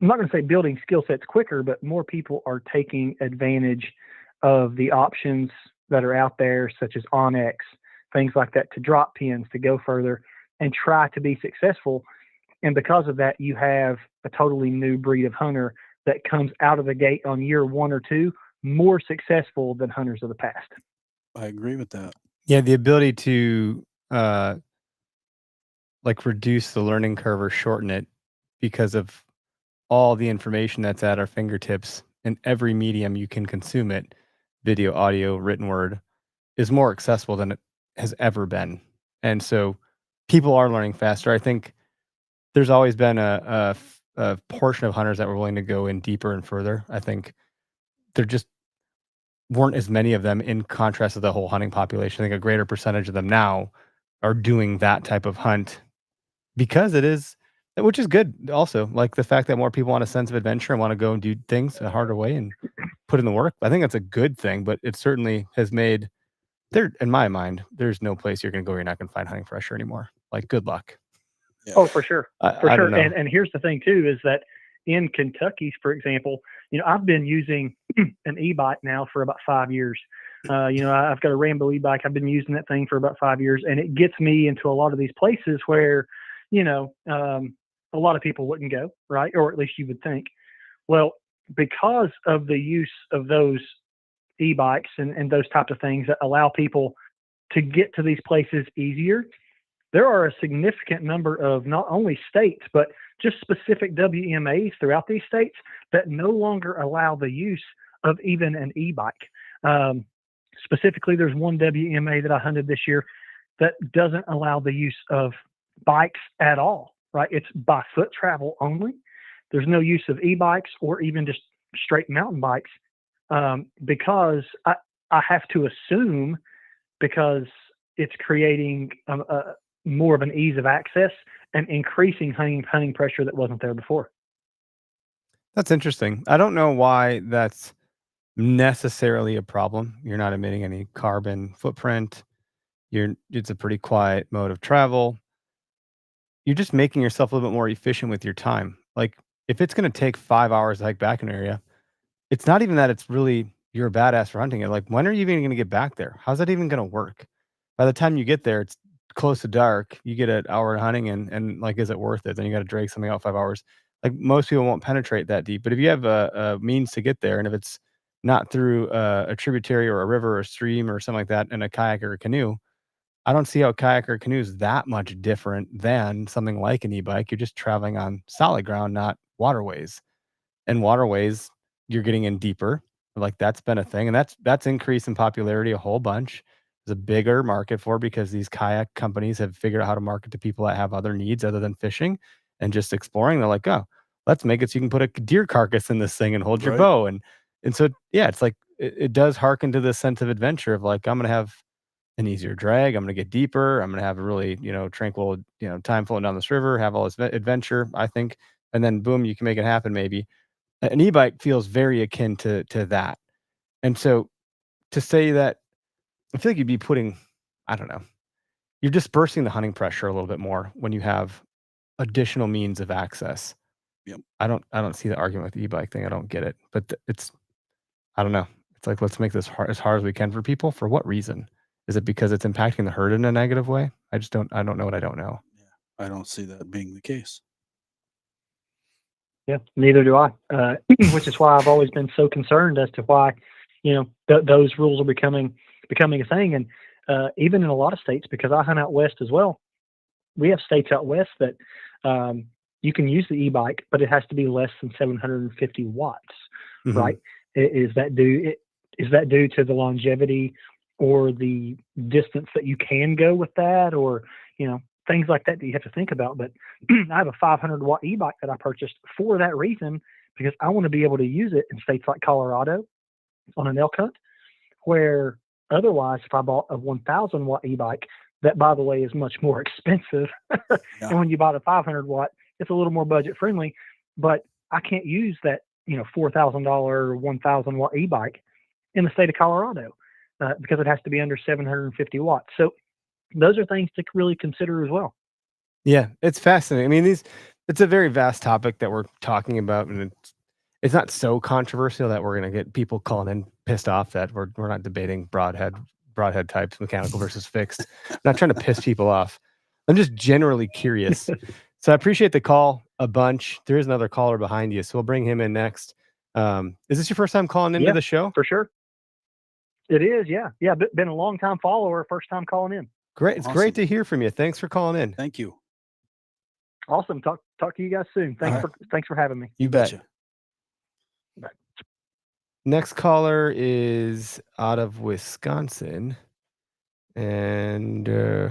not going to say building skill sets quicker, but more people are taking advantage of the options that are out there, such as Onyx, things like that, to drop pins, to go further and try to be successful. And because of that, you have a totally new breed of hunter that comes out of the gate on year 1 or 2 more successful than hunters of the past. I agree with that. Yeah, the ability to reduce the learning curve or shorten it because of all the information that's at our fingertips in every medium you can consume it, video, audio, written word, is more accessible than it has ever been. And so people are learning faster. I think there's always been a portion of hunters that were willing to go in deeper and further. I think there just weren't as many of them, in contrast to the whole hunting population. I think a greater percentage of them now are doing that type of hunt because it is, which is good also. Like the fact that more people want a sense of adventure and want to go and do things a harder way and put in the work. I think that's a good thing, but it certainly has made in my mind, there's no place you're going to go where you're not going to find hunting pressure anymore. Like, good luck. Yeah. Oh, for sure. For I sure. don't know. And here's the thing too, is that in Kentucky, for example, I've been using an e-bike now for about 5 years. I've got a Rambo e-bike. I've been using that thing for about 5 years, and it gets me into a lot of these places where, a lot of people wouldn't go, right? Or at least you would think. Well, because of the use of those e-bikes and those types of things that allow people to get to these places easier, there are a significant number of not only states, but just specific WMAs throughout these states that no longer allow the use of even an e-bike. Specifically, there's one WMA that I hunted this year that doesn't allow the use of bikes at all, right? It's by foot travel only. There's no use of e-bikes or even just straight mountain bikes, because I have to assume, because it's creating more of an ease of access and increasing hunting pressure that wasn't there before. That's interesting. I don't know why that's necessarily a problem. You're not emitting any carbon footprint. It's a pretty quiet mode of travel. You're just making yourself a little bit more efficient with your time. Like, if it's going to take 5 hours to hike back an area, it's not even that it's really you're a badass for hunting it. Like, when are you even going to get back there? How's that even going to work? By the time you get there, it's close to dark. You get an hour of hunting, and like, is it worth it? Then you got to drag something out 5 hours. Like, most people won't penetrate that deep. But if you have a means to get there, and if it's not through a tributary or a river or a stream or something like that, in a kayak or a canoe, I don't see how kayak or canoe is that much different than something like an e-bike. You're just traveling on solid ground, not waterways. And waterways, you're getting in deeper. Like, that's been a thing, and that's increased in popularity a whole bunch. There's a bigger market for it because these kayak companies have figured out how to market to people that have other needs other than fishing and just exploring. They're like, oh, let's make it so you can put a deer carcass in this thing and hold your Right. bow. And so, yeah, it's like it does harken to this sense of adventure of like, I'm gonna have an easier drag. I'm gonna get deeper. I'm gonna have a really, tranquil, time floating down this river, have all this adventure, I think. And then boom, you can make it happen maybe. An e-bike feels very akin to that. And so to say that, I feel like you'd be putting, I don't know, you're dispersing the hunting pressure a little bit more when you have additional means of access. Yep. I don't see the argument with the e-bike thing. I don't get it. But I don't know. It's like, let's make this as hard as we can for people. For what reason? Is it because it's impacting the herd in a negative way? I don't know what I don't know. Yeah, I don't see that being the case. Yeah, neither do I. Which is why I've always been so concerned as to why, those rules are becoming a thing. And even in a lot of states, because I hunt out west as well, we have states out west that you can use the e-bike, but it has to be less than 750 watts, Mhm. right? Is that due to the longevity or the distance that you can go with that, or things like that you have to think about? But I have a 500-watt e-bike that I purchased for that reason, because I want to be able to use it in states like Colorado on an elk hunt, where otherwise, if I bought a 1,000-watt e-bike, that, by the way, is much more expensive. Yeah. And when you buy the 500-watt, it's a little more budget friendly, but I can't use that, $4,000, 1,000-watt e-bike in the state of Colorado because it has to be under 750 watts. So those are things to really consider as well. Yeah, it's fascinating. I mean, it's a very vast topic that we're talking about, and it's not so controversial that we're going to get people calling in pissed off that we're not debating broadhead types, mechanical versus fixed. I'm not trying to piss people off. I'm just generally curious. So I appreciate the call a bunch. There is another caller behind you, so we'll bring him in next. Is this your first time calling into the show? For sure. It is, yeah. Yeah, been a long time follower, first time calling in. Great. It's great to hear from you. Thanks for calling in. Thank you. Awesome. Talk to you guys soon. Thanks for having me. You bet. Bye. Next caller is out of Wisconsin, and I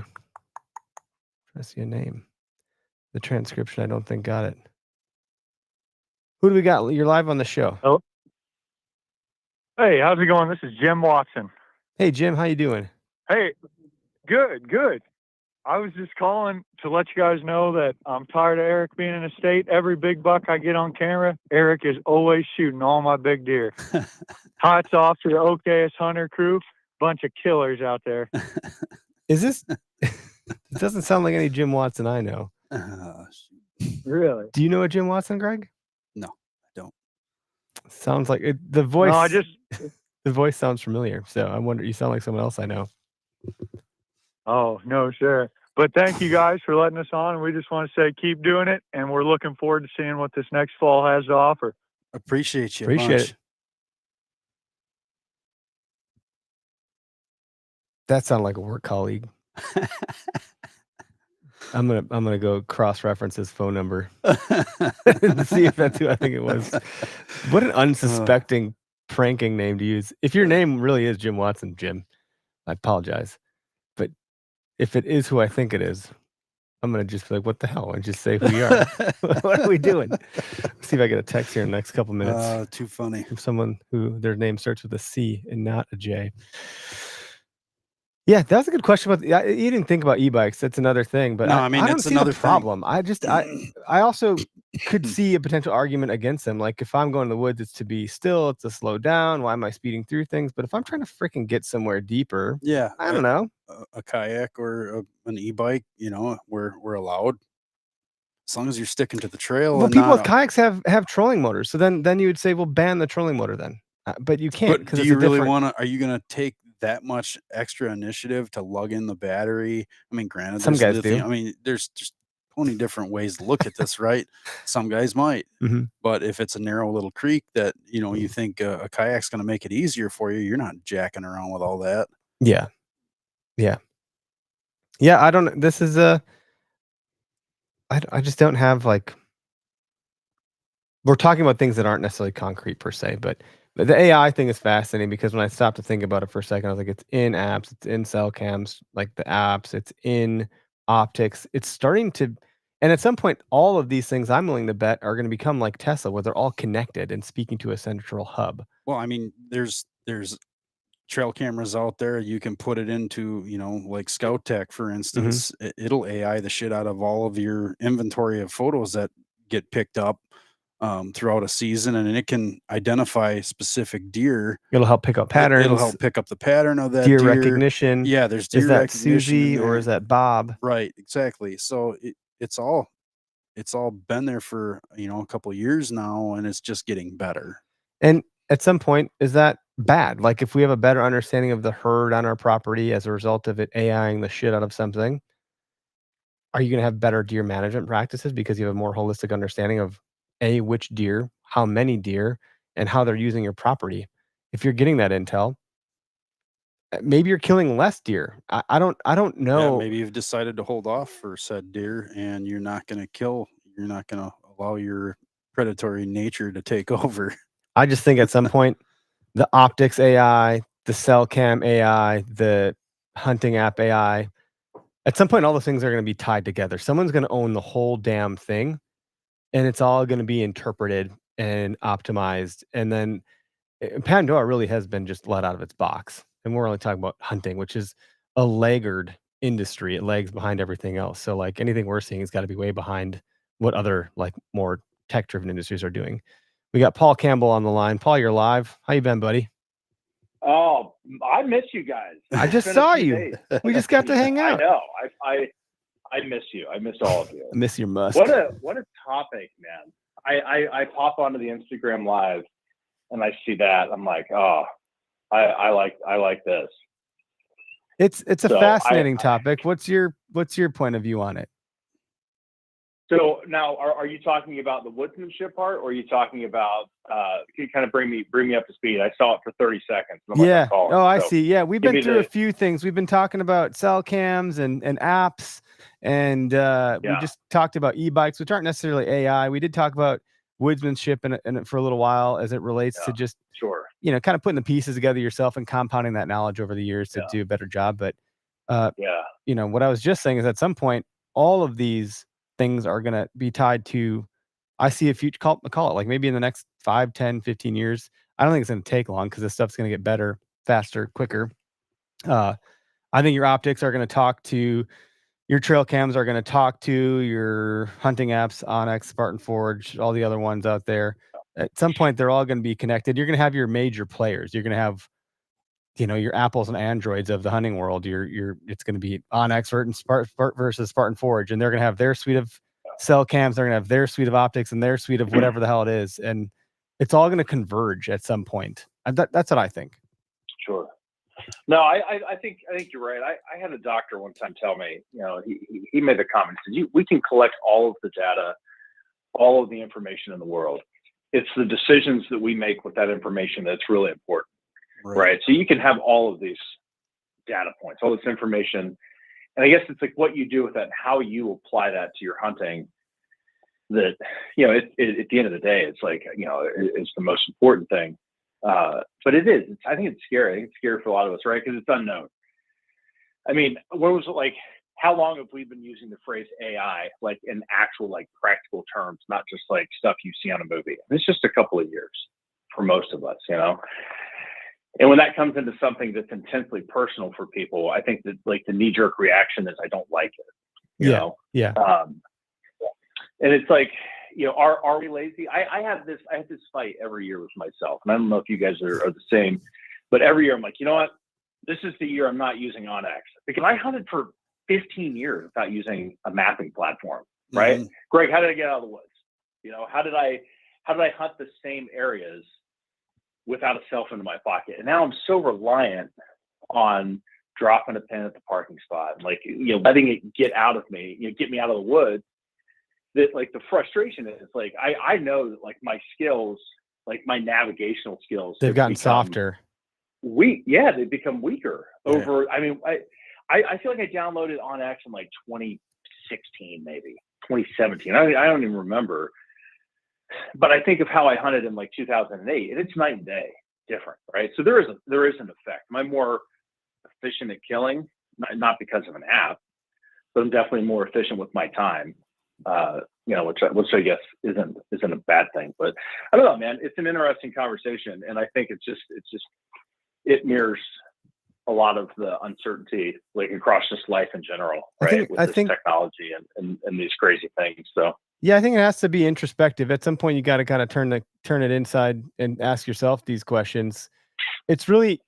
see a name. The transcription, I don't think, got it. Who do we got? You're live on the show. Oh. Hey, how's it going? This is Jim Watson. Hey, Jim, how you doing? Hey, good. I was just calling to let you guys know that I'm tired of Eric being in the state. Every big buck I get on camera, Eric is always shooting all my big deer. Hats off to the OKS Hunter crew. Bunch of killers out there. Is this? It doesn't sound like any Jim Watson I know. Really? Do you know a Jim Watson, Greg? No, I don't. Sounds like it, the voice. No, the voice sounds familiar. So I wonder. You sound like someone else I know. Oh, no, sure. But thank you guys for letting us on. We just want to say keep doing it, and we're looking forward to seeing what this next fall has to offer. Appreciate you. Appreciate it. That sounded like a work colleague. I'm gonna go cross-reference his phone number and see if that's who I think it was. What an unsuspecting pranking name to use. If your name really is Jim Watson, Jim, I apologize. But if it is who I think it is, I'm gonna just be like, "What the hell?" and just say who you are. What are we doing? Let's see if I get a text here in the next couple minutes. Too funny. From someone who their name starts with a C and not a J. Yeah, that's a good question. About you didn't think about e-bikes. That's another thing. But no, I mean, I don't it's see another the problem. I also could see a potential argument against them. Like if I'm going to the woods, it's to be still, it's to slow down. Why am I speeding through things? But if I'm trying to freaking get somewhere deeper, yeah, I don't know. A kayak or an e-bike, we're allowed as long as you're sticking to the trail. Well, people with kayaks have trolling motors. So then you would say, well, ban the trolling motor then. But you can't. But do you really want to? Are you going to take that much extra initiative to lug in the battery? I mean, granted, some guys do. I mean, there's just plenty different ways to look at this, right? Some guys might, but if it's a narrow little creek that you think a kayak's going to make it easier for you, you're not jacking around with all that. Yeah. I don't. This is I just don't have like. We're talking about things that aren't necessarily concrete per se, but the AI thing is fascinating because when I stopped to think about it for a second, I was like, it's in apps, it's in cell cams, like the apps, it's in optics. It's starting to, and at some point, all of these things I'm willing to bet are going to become like Tesla, where they're all connected and speaking to a central hub. Well, I mean, there's trail cameras out there. You can put it into, like Scout Tech, for instance. It'll AI the shit out of all of your inventory of photos that get picked up throughout a season, and it can identify specific deer. It'll help pick up patterns. It'll help pick up the pattern of that deer recognition. Yeah, there's deer is that recognition Susie or is that Bob? Right, exactly. So it's all been there for a couple of years now, and it's just getting better. And at some point, is that bad? Like if we have a better understanding of the herd on our property as a result of it AIing the shit out of something, are you going to have better deer management practices because you have a more holistic understanding of which deer, how many deer, and how they're using your property. If you're getting that intel, maybe you're killing less deer. I don't Yeah, know. maybe you've decided to hold off for said deer, and you're not going to allow your predatory nature to take over. I just think at some point, the optics AI, the cell cam AI, the hunting app AI, at some point, all those things are going to be tied together. Someone's going to own the whole damn thing, and it's all going to be interpreted and optimized. And then Pandora really has been just let out of its box. And we're only talking about hunting, which is a laggard industry. It lags behind everything else. So like anything we're seeing has got to be way behind what other like more tech-driven industries are doing. We got Paul Campbell on the line. Paul, you're live. How you been, buddy? Oh, I miss you guys. I It's just been a saw few you. days. We just got to hang I out. know. I miss you. I miss all of you. I miss your musk. What a topic, man. I pop onto the Instagram live and I see that. I'm like, oh, I like this. It's a So fascinating topic. What's your point of view on it? So now, are you talking about the woodsmanship part, or are you talking about? Can you kind of bring me up to speed? I saw it for 30 seconds. And I'm like, Yeah. I'm calling. Oh, I So see. Yeah, we've give been me through a the- few things. We've been talking about cell cams and apps, and we Yeah. just talked about e-bikes, which aren't necessarily AI. We did talk about woodsmanship and for a little while as it relates to just Sure. kind of putting the pieces together yourself and compounding that knowledge over the years to Yeah. do a better job. But Yeah. what I was just saying is at some point, all of these things are going to be tied to, I see a future, call it like maybe in the next 5, 10, 15 years. I don't think it's going to take long because this stuff's going to get better, faster, quicker. I think your optics are going to talk to your trail cams, are going to talk to your hunting apps, Onyx, Spartan Forge, all the other ones out there. At some point, they're all going to be connected. You're going to have your major players. You're going to have your Apples and Androids of the hunting world. It's going to be Onyx versus Spartan Forge, and they're going to have their suite of cell cams. They're going to have their suite of optics and their suite of whatever the hell it is, and it's all going to converge at some point. That's what I think. Sure. No, I think you're right. I had a doctor one time tell me, he made the comment, he said, we can collect all of the data, all of the information in the world. It's the decisions that we make with that information that's really important. Right. So you can have all of these data points, all this information. And I guess it's like what you do with that and how you apply that to your hunting that, at the end of the day, it's like, it's the most important thing. But it is. I think it's scary. I think it's scary for a lot of us, right? Because it's unknown. I mean, what was it like? How long have we been using the phrase AI, like in actual, like practical terms, not just like stuff you see on a movie? It's just a couple of years for most of us, And when that comes into something that's intensely personal for people, I think that like the knee-jerk reaction is I don't like it. You know? Yeah. And it's like, are we lazy? I have this fight every year with myself, and I don't know if you guys are the same, but every year I'm like, you know what? This is the year I'm not using Onyx because I hunted for 15 years without using a mapping platform, right? Mm-hmm. Greg, how did I get out of the woods? How did I hunt the same areas without a cell phone in my pocket? And now I'm so reliant on dropping a pin at the parking spot, like, letting it get out of me, get me out of the woods, that like the frustration is like, I know that like my skills, like my navigational skills, they've gotten softer. They've become weaker over, I mean, I feel like I downloaded Onyx in like 2016, maybe 2017. I don't even remember. But I think of how I hunted in like 2008, and it's night and day different, right? So there is an effect. Am I more efficient at killing? Not because of an app, but I'm definitely more efficient with my time. Which I guess isn't a bad thing. But I don't know, man. It's an interesting conversation, and I think it mirrors a lot of the uncertainty like across just life in general, right? With this technology and these crazy things. So. Yeah, I think it has to be introspective. At some point, you got to kind of turn it inside and ask yourself these questions. It's really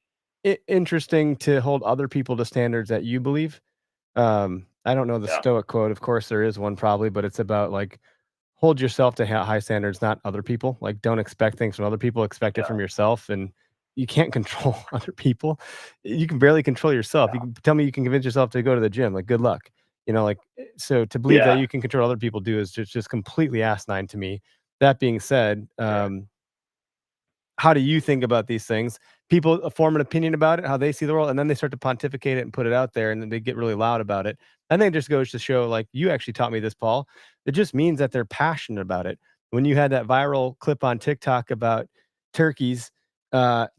interesting to hold other people to standards that you believe. I don't know the Stoic quote. Of course, there is one probably, but it's about like hold yourself to high standards, not other people. Like don't expect things from other people. Expect it from yourself, and you can't control other people. You can barely control yourself. You can tell me you can convince yourself to go to the gym. Like good luck. So to believe that you can control other people is just completely asinine to me. that being said, how do you think about these things? People form an opinion about it, how they see the world, and then they start to pontificate it and put it out there, and then they get really loud about it. I think it just goes to show, like you actually taught me this, Paul. It just means that they're passionate about it. When you had that viral clip on TikTok about turkeys,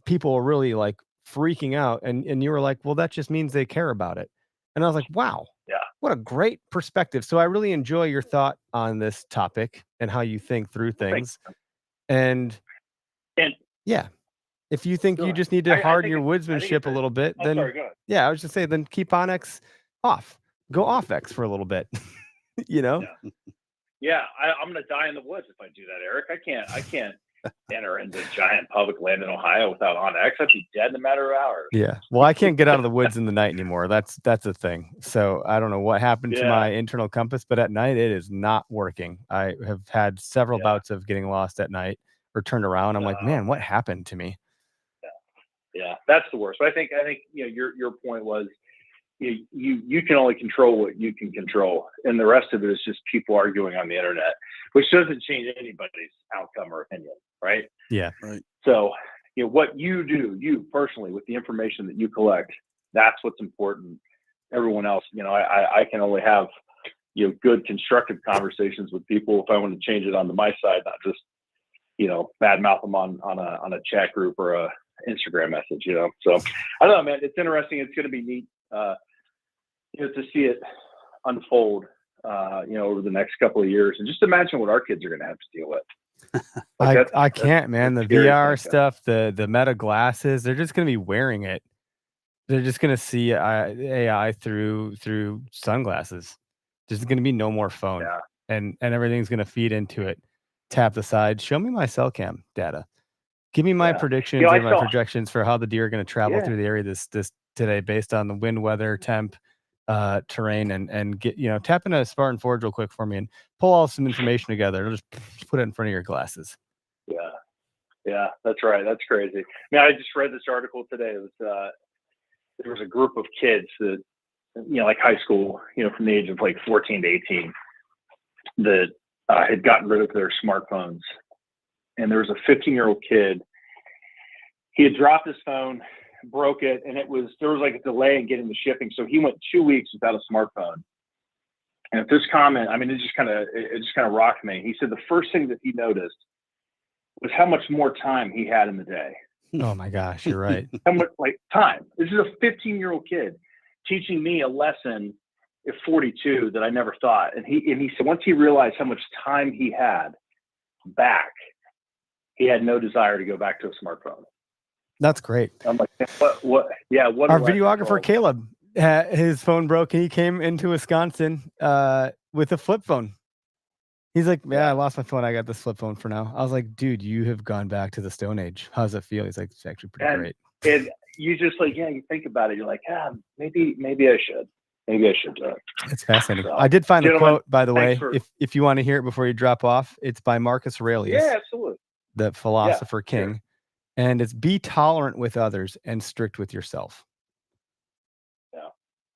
people were really like freaking out, and you were like, well, that just means they care about it. And I was like, wow, Yeah. what a great perspective. So I really enjoy your thought on this topic and how you think through things. And yeah, if you think you just need to harden your woodsmanship a little bit, then sorry, go ahead. yeah, I was just saying, then keep on X off. Go off X for a little bit. You know? Yeah, I'm gonna die in the woods if I do that, Eric. I can't enter into giant public land in Ohio without on X. I'd be dead in a matter of hours. Yeah. Well, I can't get out of the woods in the night anymore. That's a thing. So I don't know what happened to my internal compass, but at night it is not working. I have had several bouts of getting lost at night or turned around. I'm like, man, what happened to me? Yeah, that's the worst. But I think your point was you can only control what you can control, and the rest of it is just people arguing on the internet, which doesn't change anybody's outcome or opinion, right? Yeah, right. So what you do, you personally, with the information that you collect, that's what's important. Everyone else, I can only have good constructive conversations with people if I want to change it onto my side, not just badmouth them on a chat group or a Instagram message, So I don't know, man. It's interesting. It's going to be neat, to see it unfold, over the next couple of years, and just imagine what our kids are going to have to deal with. I can't, man. The VR stuff, the Meta glasses, they're just going to be wearing it. They're just going to see AI through sunglasses. There's going to be no more phone, and everything's going to feed into it. Tap the side. Show me my cell cam data. Give me my predictions and my projections for how the deer are going to travel through the area this today, based on the wind, weather, temp, terrain, and get tap into Spartan Forge real quick for me and pull all some information together. It'll just put it in front of your glasses. Yeah, that's right. That's crazy. I just read this article today. It was there was a group of kids that like high school, from the age of like 14 to 18, that had gotten rid of their smartphones. And there was a 15-year-old kid. He had dropped his phone, broke it, and there was like a delay in getting the shipping. So he went 2 weeks without a smartphone. And at this comment, it just kind of rocked me. He said the first thing that he noticed was how much more time he had in the day. Oh my gosh, you're right. How much time? This is a 15-year-old kid teaching me a lesson at 42 that I never thought. And he said once he realized how much time he had back, he had no desire to go back to a smartphone. That's great. I'm like, what? Yeah. What? Our videographer Caleb, his phone broke, and he came into Wisconsin with a flip phone. He's like, I lost my phone. I got this flip phone for now. I was like, dude, you have gone back to the Stone Age. How does it feel? He's like, it's actually pretty great. And you just you think about it. You're like, maybe I should. Maybe I should do it. It's fascinating. So, I did find the quote, by the way, if you want to hear it before you drop off. It's by Marcus Aurelius. Yeah, absolutely. The philosopher king. Sure. And it's be tolerant with others and strict with yourself. Yeah.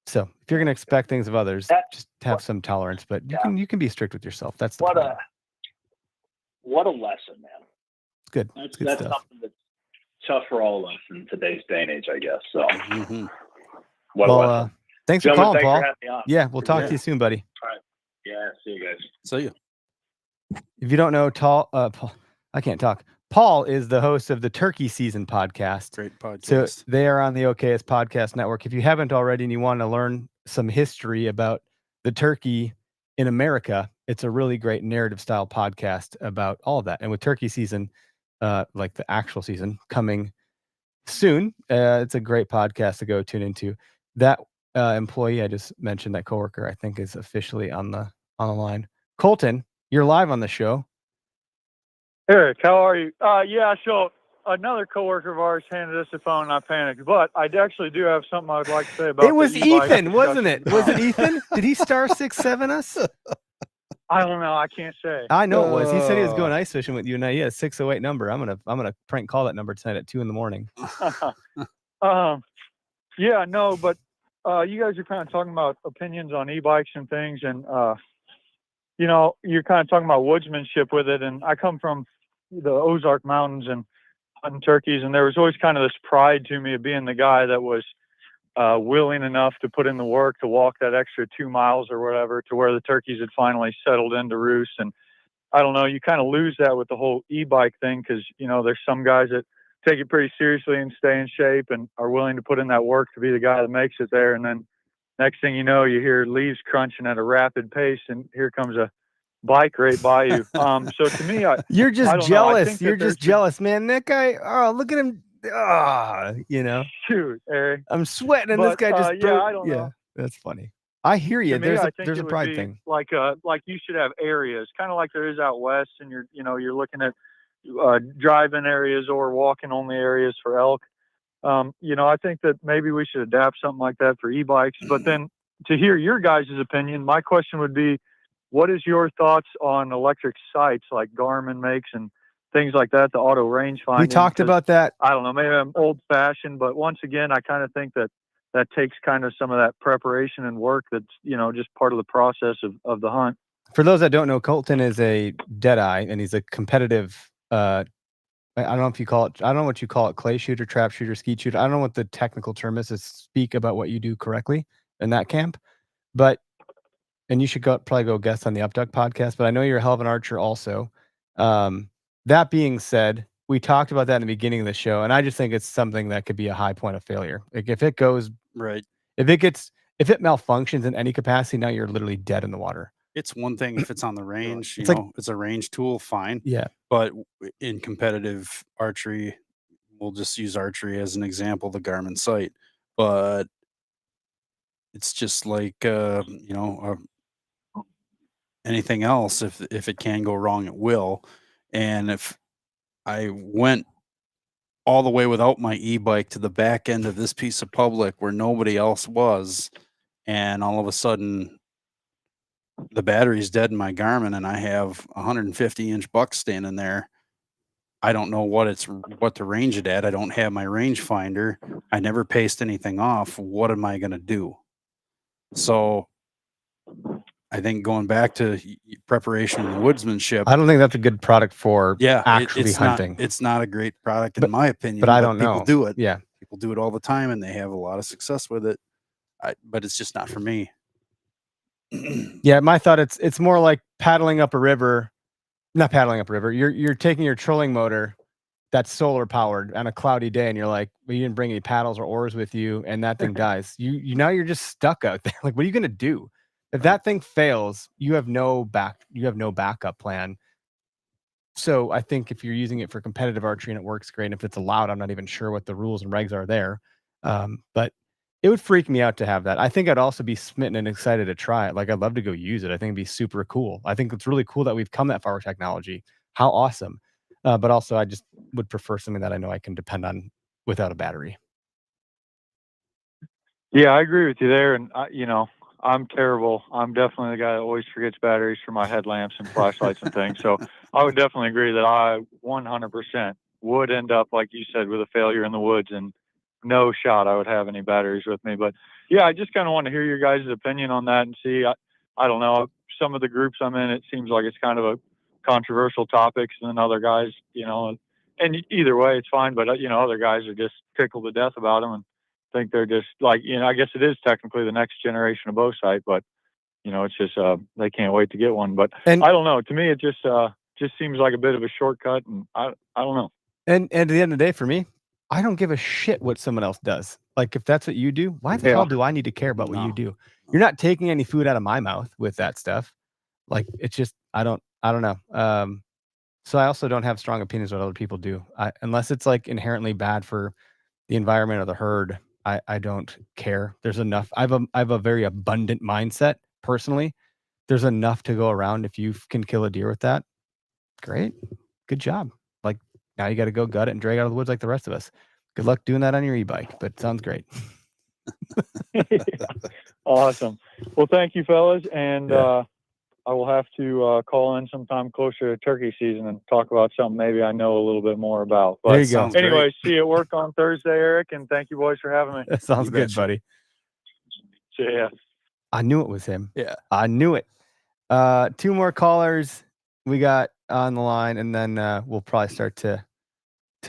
So if you're going to expect things of others, just have some tolerance, but you can be strict with yourself. That's the point. What a lesson, man. Good. That's stuff. Something that's tough for all of us in today's day and age, I guess. So what a lesson. Thanks for calling, Paul. Yeah, we'll talk to you soon, buddy. All right. Yeah, see you guys. See you. If you don't know, Paul, I can't talk. Paul is the host of the Turkey Season podcast. Great podcast. So they are on the OKS Podcast Network. If you haven't already and you want to learn some history about the turkey in America, it's a really great narrative style podcast about all of that. And with Turkey Season, like the actual season coming soon, it's a great podcast to go tune into. That employee I just mentioned, that coworker, I think is officially on the line. Colton, you're live on the show. Eric, how are you? Yeah, so another coworker of ours handed us a phone and I panicked, but I actually do have something I would like to say about it. Was Ethan, wasn't it? Was it Ethan? Did he star 6-7 us? I don't know. I can't say. I know it was. He said he was going ice fishing with you, and he had a 608 number. I'm gonna prank call that number tonight at 2 a.m. Yeah, no, but you guys are kind of talking about opinions on e-bikes and things, and you know, you're kind of talking about woodsmanship with it, and I come from the Ozark Mountains and hunting turkeys, and there was always kind of this pride to me of being the guy that was willing enough to put in the work to walk that extra 2 miles or whatever to where the turkeys had finally settled into roost. And I don't know, you kind of lose that with the whole e-bike thing because, you know, there's some guys that take it pretty seriously and stay in shape and are willing to put in that work to be the guy that makes it there. And then next thing you know, you hear leaves crunching at a rapid pace, and here comes a bike right by you. So to me, You're I just don't know. I jealous. think that You're there's just jealous, man. That guy, oh, look at him. You know, shoot, Eric. I'm sweating, and this But guy just yeah, I don't know. that's funny. I hear you. To me, I think There's it a would pride be thing. like you should have areas, kind of like there is out west, and you're looking at drive-in areas or walking only areas for elk. You know, I think that maybe we should adapt something like that for e-bikes. But then to hear your guys' opinion, my question would be, what is your thoughts on electric sights like Garmin makes and things like that, the auto range finding? We talked about that. I don't know, maybe I'm old-fashioned, but once again, I kind of think that takes kind of some of that preparation and work that's, you know, just part of the process of the hunt. For those that don't know, Colton is a Deadeye, and he's a competitive. I don't know if you call it. I don't know what you call it: clay shooter, trap shooter, skeet shooter. I don't know what the technical term is to speak about what you do correctly in that camp. But and you should probably go guest on the Upduck podcast. But I know you're a hell of an archer also. That being said, we talked about that in the beginning of the show, and I just think it's something that could be a high point of failure. Like if it goes right, if it malfunctions in any capacity, now you're literally dead in the water. it's one thing if it's on the range, It's like- it's a range tool, fine. Yeah. But in competitive archery, we'll just use archery as an example, the Garmin sight. But it's just like anything else. If it can go wrong, it will. And if I went all the way without my e-bike to the back end of this piece of public where nobody else was, and all of a sudden the battery's dead in my Garmin and I have 150-inch buck standing there, I don't know what to range it at. I don't have my rangefinder. I never paced anything off. What am I going to do? So I think going back to preparation and woodsmanship, I don't think that's a good product for actually it's hunting. It's not a great product in my opinion. But I don't know. People do it. Yeah. People do it all the time and they have a lot of success with it. But it's just not for me. Yeah, my thought it's more like paddling up a river. Not paddling up a river. You're taking your trolling motor that's solar powered on a cloudy day, and you're like, well, you didn't bring any paddles or oars with you, and that thing dies. You now you're just stuck out there. Like, what are you gonna do? If that thing fails, you have no backup plan. So I think if you're using it for competitive archery and it works great, and if it's allowed, I'm not even sure what the rules and regs are there. But it would freak me out to have that. I think I'd also be smitten and excited to try it. Like, I'd love to go use it. I think it'd be super cool. I think it's really cool that we've come that far with technology. How awesome. But also I just would prefer something that I know I can depend on without a battery. Yeah, I agree with you there. And I'm terrible. I'm definitely the guy that always forgets batteries for my headlamps and flashlights and things. So I would definitely agree that I 100% would end up, like you said, with a failure in the woods, and no shot I would have any batteries with me. But yeah, I just kind of want to hear your guys' opinion on that and see. I don't know. Some of the groups I'm in, it seems like it's kind of a controversial topics, and then other guys, and either way, it's fine. But other guys are just tickled to death about them and think they're just like, I guess it is technically the next generation of bow sight, but it's just they can't wait to get one. But I don't know. To me, it just seems like a bit of a shortcut, and I don't know. And at the end of the day, for me, I don't give a shit what someone else does. Like, if that's what you do, why the hell do I need to care about what you do? You're not taking any food out of my mouth with that stuff. Like, it's just, I don't know. So I also don't have strong opinions on what other people do. Unless it's like inherently bad for the environment or the herd, I don't care. There's enough. I have a very abundant mindset personally. There's enough to go around. If you can kill a deer with that, great. Good job. Like, now you got to go gut it and drag it out of the woods like the rest of us. Good luck doing that on your e-bike, but sounds great. Awesome. Well, thank you, fellas. And I will have to call in sometime closer to turkey season and talk about something maybe I know a little bit more about. But there you go. Anyway, see you at work on Thursday, Eric, and thank you boys for having me. That sounds good, buddy. See ya. I knew it was him. Yeah. I knew it. Two more callers we got on the line, and then we'll probably start to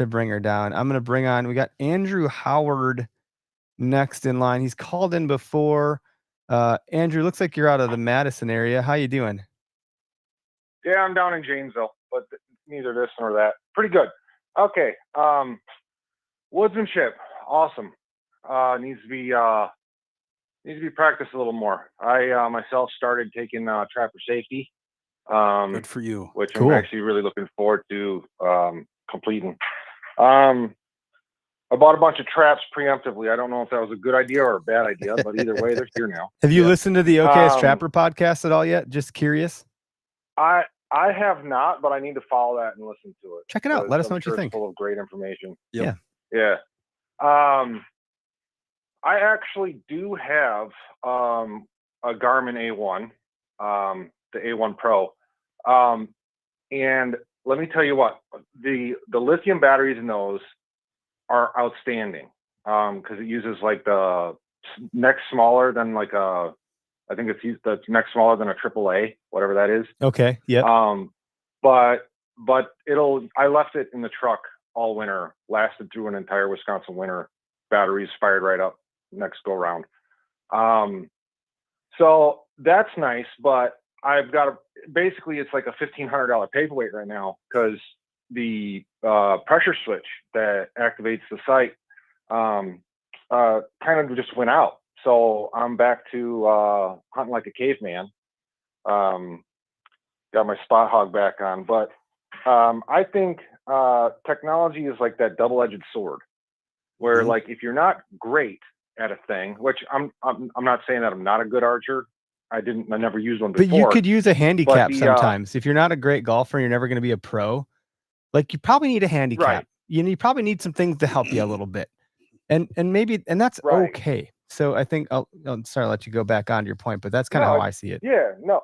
bring her down. I'm going to bring on, we got Andrew Howard next in line. He's called in before. Andrew, looks like you're out of the Madison area. How you doing? Yeah, I'm down in Janesville, but neither this nor that. Pretty good. Okay. Woodsmanship, awesome. Needs to be practiced a little more. I myself started taking trapper safety. Good for you. Which Cool. I'm actually really looking forward to completing. I bought a bunch of traps preemptively. I don't know if that was a good idea or a bad idea, but either way, they're here now. Have you Yeah. listened to the OKS Trapper podcast at all yet? Just curious. I have not, but I need to follow that and listen to it. Check it out. Let us know what you it's think. Full of great information. Yep. Yeah. I actually do have a Garmin A1, the A1 Pro, and let me tell you what, the lithium batteries in those are outstanding because it uses like the next smaller than like a, I think it's the next smaller than a AAA, whatever that is. Okay. Yep. But I left it in the truck all winter, lasted through an entire Wisconsin winter. Batteries fired right up next go round. So that's nice, but I've got basically it's like a $1,500 paperweight right now because the pressure switch that activates the sight kind of just went out. So I'm back to hunting like a caveman. Got my spot hog back on, but I think technology is like that double-edged sword, where Mhm. like if you're not great at a thing, which I'm not saying that I'm not a good archer. I never used one before. But you could use a handicap the, sometimes. If you're not a great golfer and you're never going to be a pro, like you probably need a handicap. Right. You probably need some things to help you a little bit. And maybe that's Right. okay. So I think I'm sorry to let you go back on to your point, but that's kind of No, how I see it. Yeah, no,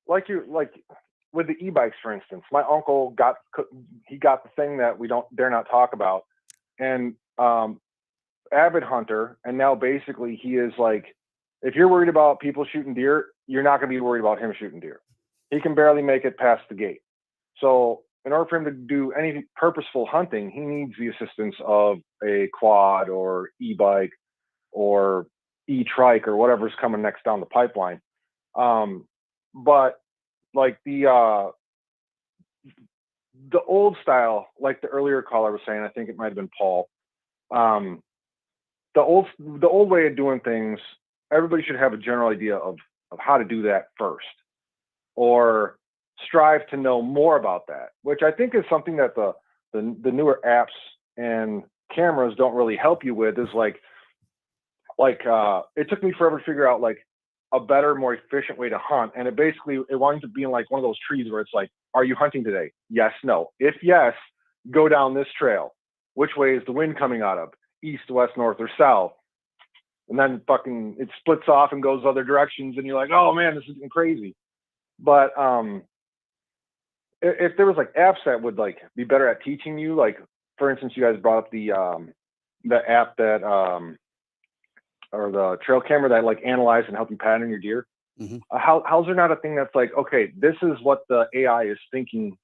like with the e-bikes, for instance, my uncle got the thing that we don't dare not talk about, and avid hunter, and now basically he is like, if you're worried about people shooting deer, you're not going to be worried about him shooting deer. He can barely make it past the gate. So in order for him to do any purposeful hunting, he needs the assistance of a quad or e-bike or e-trike or whatever's coming next down the pipeline. But like the old style, like the earlier caller was saying, I think it might have been Paul. The old way of doing things, everybody should have a general idea of how to do that first, or strive to know more about that, which I think is something that the newer apps and cameras don't really help you with. Is like it took me forever to figure out like a better, more efficient way to hunt, and it winds up being like one of those trees where it's like, are you hunting today? Yes, no. If yes, go down this trail. Which way is the wind coming out of? East, west, north, or south? And then fucking it splits off and goes other directions, and you're like, oh man, this is getting crazy. But if there was like apps that would like be better at teaching you, like for instance, you guys brought up the app that or the trail camera that like analyze and help you pattern your deer. Mhm. How's there not a thing that's like, okay, this is what the AI is thinking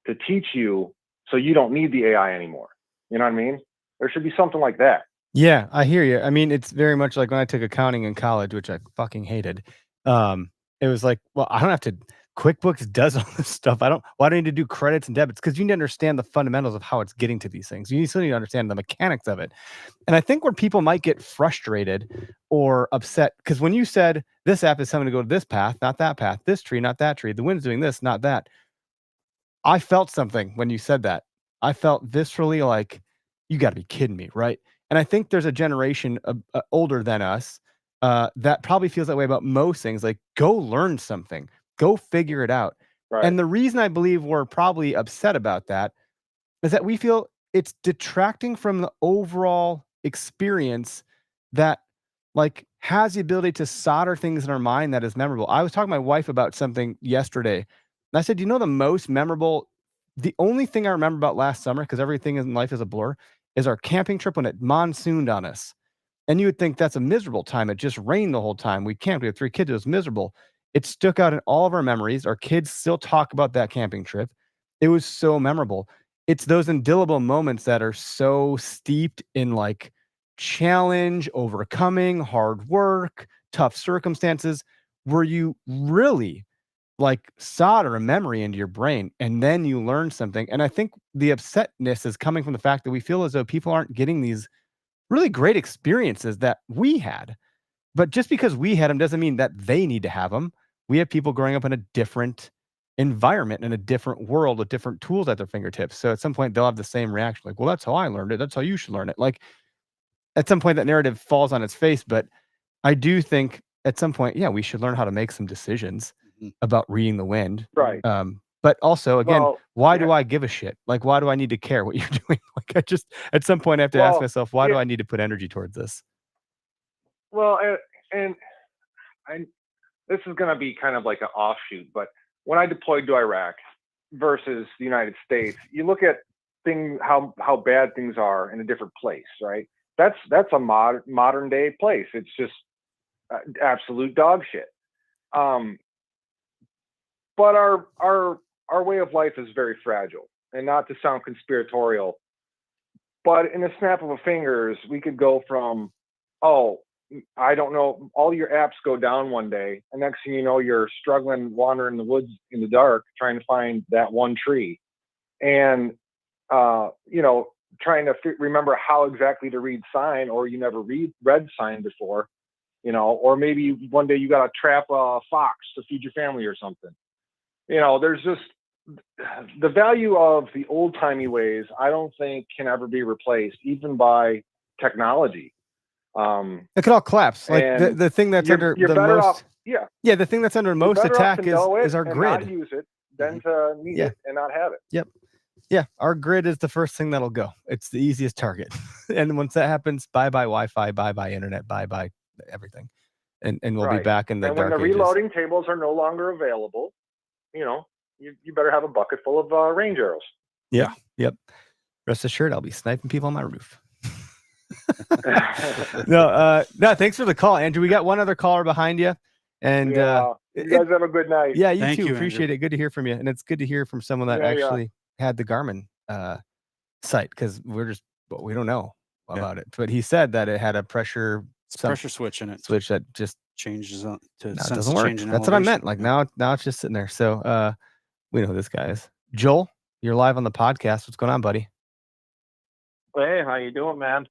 to teach you, so you don't need the AI anymore. You know what I mean? There should be something like that. Yeah, I hear you. I mean, it's very much like when I took accounting in college, which I fucking hated. It was like, well, I don't have to. QuickBooks does all this stuff. Why do I need to do credits and debits? Because you need to understand the fundamentals of how it's getting to these things. You still need to understand the mechanics of it. And I think where people might get frustrated or upset, because when you said this app is telling me to go to this path, not that path, this tree, not that tree, the wind's doing this, not that. I felt something when you said that. I felt viscerally like, you got to be kidding me, right? And I think there's a generation older than us that probably feels that way about most things. Like, go learn something, go figure it out. Right. And the reason I believe we're probably upset about that is that we feel it's detracting from the overall experience that like has the ability to solder things in our mind that is memorable. I was talking to my wife about something yesterday, and I said, you know, the only thing I remember about last summer, because everything in life is a blur, is our camping trip when it monsooned on us. And you would think that's a miserable time. It just rained the whole time. We camped. We had 3 kids. It was miserable. It stuck out in all of our memories. Our kids still talk about that camping trip. It was so memorable. It's those indelible moments that are so steeped in like challenge, overcoming, hard work, tough circumstances, where you really like solder a memory into your brain and then you learn something. And I think the upsetness is coming from the fact that we feel as though people aren't getting these really great experiences that we had. But just because we had them doesn't mean that they need to have them. We have people growing up in a different environment, in a different world with different tools at their fingertips. So at some point they'll have the same reaction, like, well, that's how I learned it. That's how you should learn it. Like at some point that narrative falls on its face. But I do think at some point, yeah, we should learn how to make some decisions about reading the wind. Right. But also, again, Well, why do I give a shit? Like, why do I need to care what you're doing? Like, I just, at some point, I have to ask Well, myself, why do yeah. I need to put energy towards this? Well, and this is going to be kind of like an offshoot, but when I deployed to Iraq versus the United States, you look at how bad things are in a different place, right? That's a modern day place. It's just absolute dog shit. But our way of life is very fragile, and not to sound conspiratorial, but in a snap of a fingers, we could go from, oh, I don't know, all your apps go down one day, and next thing you know, you're struggling, wandering the woods in the dark, trying to find that one tree, and trying to remember how exactly to read sign, or you never read sign before, or maybe one day you got to trap a fox to feed your family or something. There's just the value of the old timey ways. I don't think can ever be replaced, even by technology. It could all collapse. Like the thing that's under you're the better most, off, yeah, the thing that's under most attack is our and grid. not use it than to need it and not have it. Yep. Yeah, our grid is the first thing that'll go. It's the easiest target. And once that happens, bye-bye Wi-Fi, bye-bye internet, bye-bye everything. And we'll be back in the dark ages. And when the reloading tables are no longer available, you better have a bucket full of range arrows. Yep. Rest assured, I'll be sniping people on my roof. No, thanks for the call, Andrew. We got one other caller behind you. And you guys have a good night. Yeah, you Thank too. you, Appreciate Andrew. it. Good to hear from you. And it's good to hear from someone that actually had the Garmin site, because we don't know about it. But he said that it had a pressure switch in it. Switch that just changes to now it sense doesn't the work. change in That's what I elevation. meant. Like now it's just sitting there. So we know who this guy is. Joel, you're live on the podcast. What's going on, buddy? Hey, how you doing, man?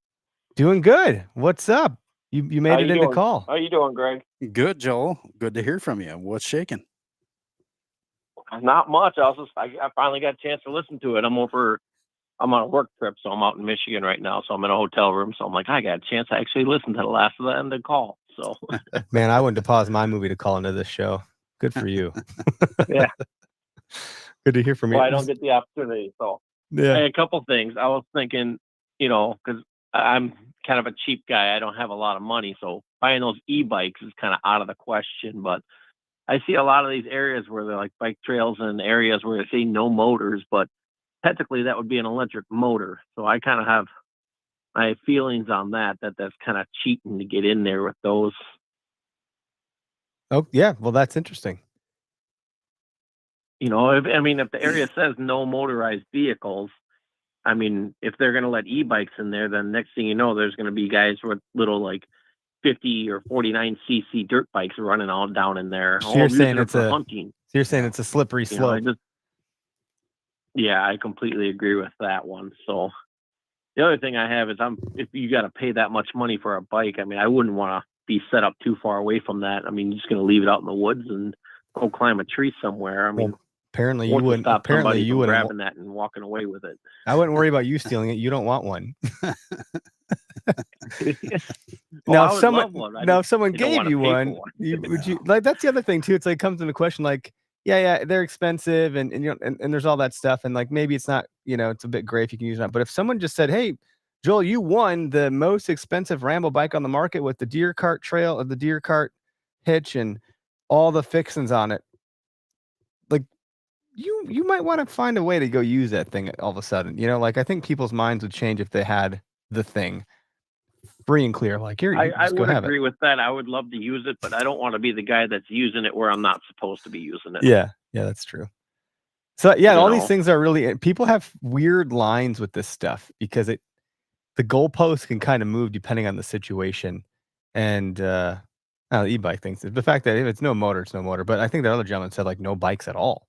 Doing good. What's up? You made it in the call. How you doing, Greg? Good, Joel. Good to hear from you. What's shaking? Not much. I finally got a chance to listen to it. I'm on a work trip, so I'm out in Michigan right now. So I'm in a hotel room. So I'm like, I got a chance to actually listen to the last of the end of the call. So man, I wouldn't have paused my movie to call into this show. Good for you. Yeah. Good to hear from you. Well, I don't get the opportunity. So yeah. Hey, a couple things. I was thinking, because I'm kind of a cheap guy. I don't have a lot of money. So buying those e-bikes is kind of out of the question. But I see a lot of these areas where they're like bike trails and areas where they say no motors, but technically that would be an electric motor. So I kind of have my feelings on that's kind of cheating to get in there with those. Oh yeah. Well, that's interesting. If the area says no motorized vehicles, if they're going to let e-bikes in there, then next thing you know, there's going to be guys with little like 50 or 49cc dirt bikes running all down in there. So you're saying it's hunting. So you're saying it's a slippery slope. I completely agree with that one. So the other thing I have is if you got to pay that much money for a bike, I wouldn't want to be set up too far away from that. You're just going to leave it out in the woods and go climb a tree somewhere. Apparently you wouldn't. Apparently you wouldn't grabbing that and walking away with it. I wouldn't worry about you stealing it. You don't want one. Now, if someone gave you one, would you like? That's the other thing too. It's like comes into question. Like, yeah, they're expensive, and there's all that stuff, and like maybe it's not. It's a bit gray if you can use it. But if someone just said, "Hey, Joel, you won the most expensive Rambo bike on the market with the deer cart trail, the deer cart hitch, and all the fixings on it," like. You might want to find a way to go use that thing all of a sudden. I think people's minds would change if they had the thing free and clear. Like, here, you I just go would have it. agree with that. I would love to use it, but I don't want to be the guy that's using it where I'm not supposed to be using it. Yeah, that's true. So yeah, You all know. these things are really, people have weird lines with this stuff because the goalposts can kind of move depending on the situation. And the e-bike things, the fact that if it's no motor, it's no motor. But I think the other gentleman said like no bikes at all.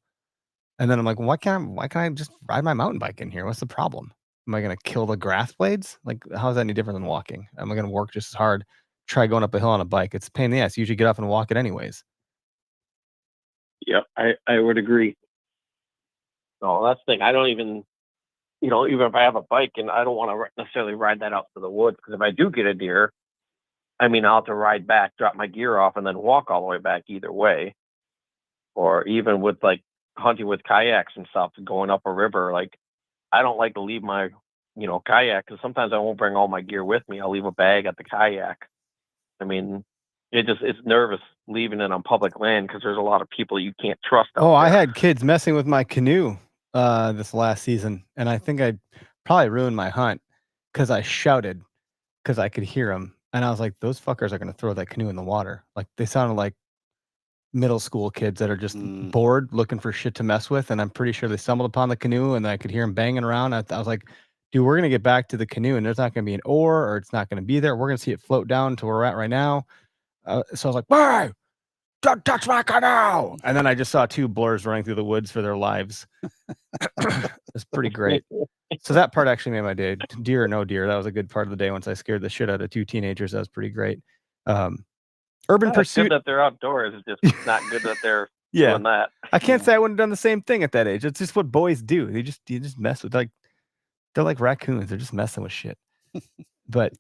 And then I'm like, well, why can't I just ride my mountain bike in here? What's the problem? Am I going to kill the grass blades? Like, how is that any different than walking? Am I going to work just as hard? Try going up a hill on a bike. It's a pain in the ass. You usually get off and walk it anyways. Yep, I would agree. No, that's the thing. I don't even, even if I have a bike and I don't want to necessarily ride that out to the woods, because if I do get a deer, I mean, I'll have to ride back, drop my gear off, and then walk all the way back either way. Or even with like hunting with kayaks and stuff, going up a river, like I don't like to leave my, kayak, because sometimes I won't bring all my gear with me. I'll leave a bag at the kayak. I mean, it's nervous leaving it on public land because there's a lot of people you can't trust out there. I had kids messing with my canoe this last season, and I think I probably ruined my hunt because I shouted because I could hear them, and I was like, those fuckers are going to throw that canoe in the water. Like, they sounded like middle school kids that are just bored looking for shit to mess with, and I'm pretty sure they stumbled upon the canoe and I could hear them banging around. I was like, dude, we're going to get back to the canoe and there's not going to be an oar, or it's not going to be there. We're going to see it float down to where we're at right now. So I was like, "Hey, don't touch my canoe!" And then I just saw two blurs running through the woods for their lives. It's pretty great. So that part actually made my day. Deer or no deer, that was a good part of the day. Once I scared the shit out of two teenagers, that was pretty great. Urban Pursuit. It's good that they're outdoors. It's just not good that they're doing that. I can't say I wouldn't have done the same thing at that age. It's just what boys do. You just mess with, like, they're like raccoons. They're just messing with shit. But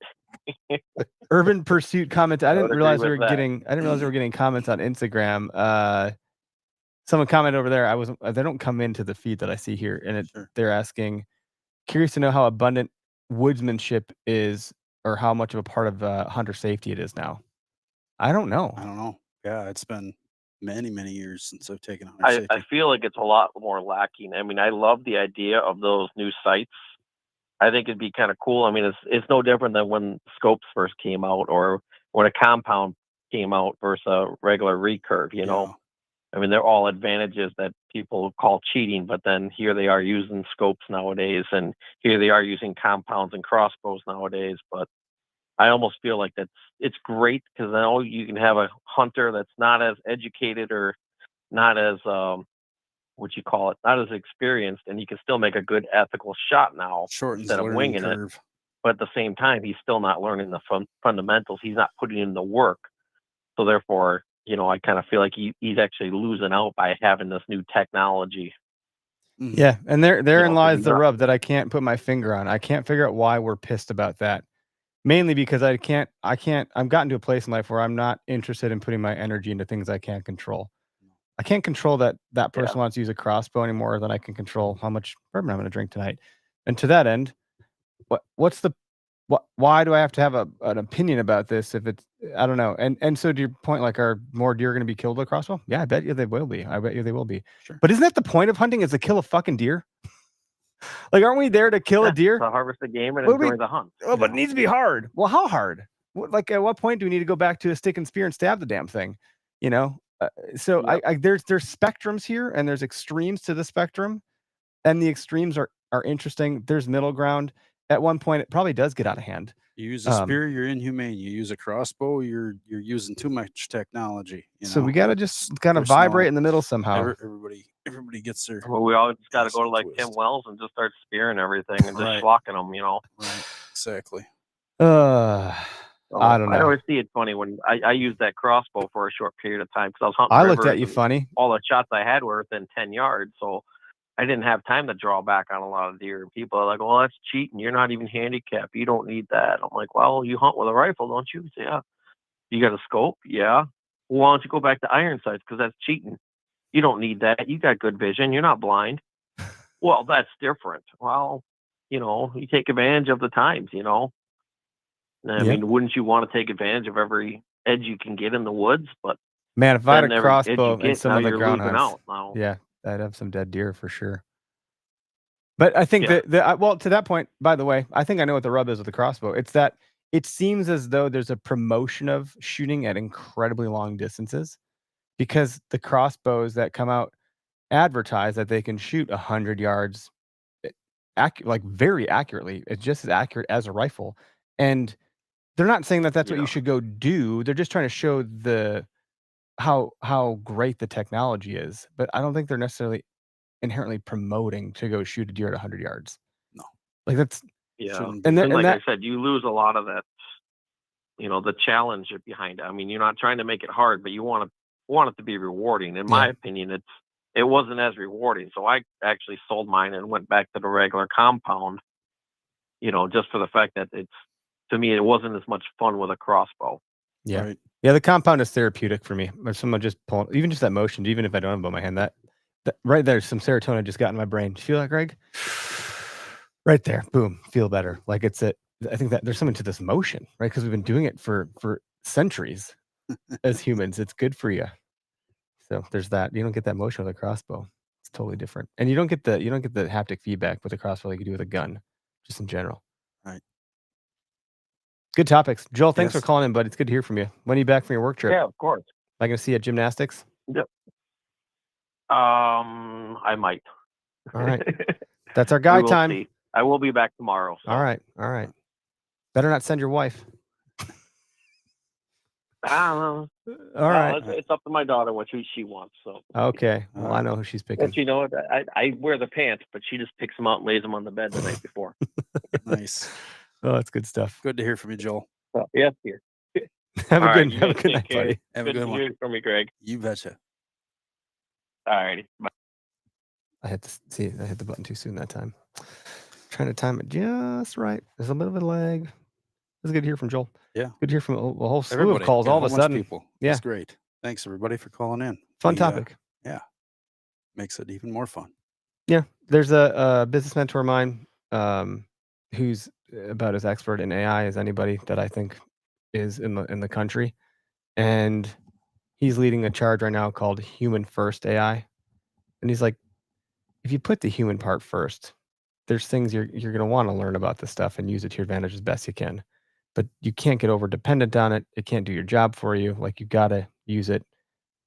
Urban Pursuit commented. I didn't realize we were getting comments on Instagram. Someone commented over there. They don't come into the feed that I see here, and they're asking, curious to know how abundant woodsmanship is, or how much of a part of hunter safety it is now. I don't know. Yeah, it's been many, many years since I've taken hunter safety. I feel like it's a lot more lacking. I mean, I love the idea of those new sites. I think it'd be kind of cool. I mean, it's no different than when scopes first came out, or when a compound came out versus a regular recurve, I mean, they're all advantages that people call cheating, but then here they are using scopes nowadays, and here they are using compounds and crossbows nowadays. But I almost feel like it's great, because now you can have a hunter that's not as educated or not as not as experienced, and you can still make a good ethical shot now instead of winging it. But at the same time, he's still not learning the fundamentals. He's not putting in the work. So therefore, I kind of feel like he's actually losing out by having this new technology. Yeah, and therein lies the rub that I can't put my finger on. I can't figure out why we're pissed about that. Mainly because I've gotten to a place in life where I'm not interested in putting my energy into things I can't control. I can't control that person wants to use a crossbow any more than I can control how much bourbon I'm going to drink tonight. And to that end, why do I have to have an opinion about this if it's, I don't know. And so to your point, like, are more deer going to be killed with a crossbow? Yeah, I bet you they will be. Sure. But isn't that the point of hunting, is to kill a fucking deer? Like, aren't we there to kill a deer? To harvest the game and enjoy the hunt. Oh, but it needs to be hard. Well, how hard? Like, at what point do we need to go back to a stick and spear and stab the damn thing? So there's spectrums here, and there's extremes to the spectrum, and the extremes are interesting. There's middle ground. At one point, it probably does get out of hand. You use a spear, you're inhumane. You use a crossbow, you're using too much technology. So we got to just kind of vibrate in the middle somehow. Everybody gets their. Well, we all just got to go to like Tim Wells and just start spearing everything and just schlocking them, Right. Exactly. I don't know. I always see it funny when I used that crossbow for a short period of time because I was hunting. I looked at you funny. All the shots I had were within 10 yards, so I didn't have time to draw back on a lot of deer. And people are like, "Well, that's cheating. You're not even handicapped. You don't need that." I'm like, "Well, you hunt with a rifle, don't you?" Yeah. You got a scope? Yeah. Well, why don't you go back to iron sights, because that's cheating. You don't need that. You got good vision. You're not blind. Well, that's different. Well, you take advantage of the times, I mean, wouldn't you want to take advantage of every edge you can get in the woods? But man, if I had a crossbow and some of the ground hunts, now. Yeah, I'd have some dead deer for sure. But I think that to that point, by the way, I think I know what the rub is with the crossbow. It's that it seems as though there's a promotion of shooting at incredibly long distances because the crossbows that come out advertise that they can shoot 100 yards like very accurately. It's just as accurate as a rifle. And they're not saying that that's what you should go do. They're just trying to show how great the technology is. But I don't think they're necessarily inherently promoting to go shoot a deer at 100 yards. No. Like that's Shouldn't and, be. And like that, I said, you lose a lot of that, the challenge behind it. I mean, you're not trying to make it hard, but you want it to be rewarding. In my opinion, it wasn't as rewarding. So I actually sold mine and went back to the regular compound, just for the fact that to me, it wasn't as much fun with a crossbow. yeah. Right. Yeah, the compound is therapeutic for me. Or someone just pulling, even just that motion, even if I don't have it in my hand, that right there, some serotonin just got in my brain. Do you feel that, Greg? Right there, boom, feel better. Like I think that there's something to this motion, right? Because we've been doing it for centuries as humans. It's good for you. So there's that. You don't get that motion with a crossbow. It's totally different. And you don't get the haptic feedback with a crossbow like you do with a gun, just in general. Right. Good topics. Joel, thanks Yes. for calling in, bud. It's good to hear from you. When are you back from your work trip? Yeah, of course. Am I going to see you at gymnastics? Yep. I might. All right. That's our guy We will time. see. I will be back tomorrow. So. All right. All right. Better not send your wife. I don't know. All right. It's up to my daughter what she wants. So. Okay. Well, I know who she's picking. But you know what? I wear the pants, but she just picks them out and lays them on the bed the night before. Nice. Oh, that's good stuff. Good to hear from you, Joel. So, yes, dear. Have a All good right, you have a guys good take night, care. buddy. Have a good to one. hear from you, Greg. You betcha. All righty. Bye. I hit the button too soon that time. Trying to time it just right. There's a bit of a lag. It was good to hear from Joel. Yeah. Good to hear from a whole slew Everybody. of calls Yeah, all a of a whole bunch sudden. people. Yeah. That's great. Thanks everybody for calling in. Fun topic. Yeah. Makes it even more fun. Yeah. There's a business mentor of mine who's about as expert in AI as anybody that I think is in the country. And he's leading a charge right now called Human First AI. And he's like, if you put the human part first, there's things you're going to want to learn about this stuff and use it to your advantage as best you can. But you can't get over dependent on it. It can't do your job for you. Like you got to use it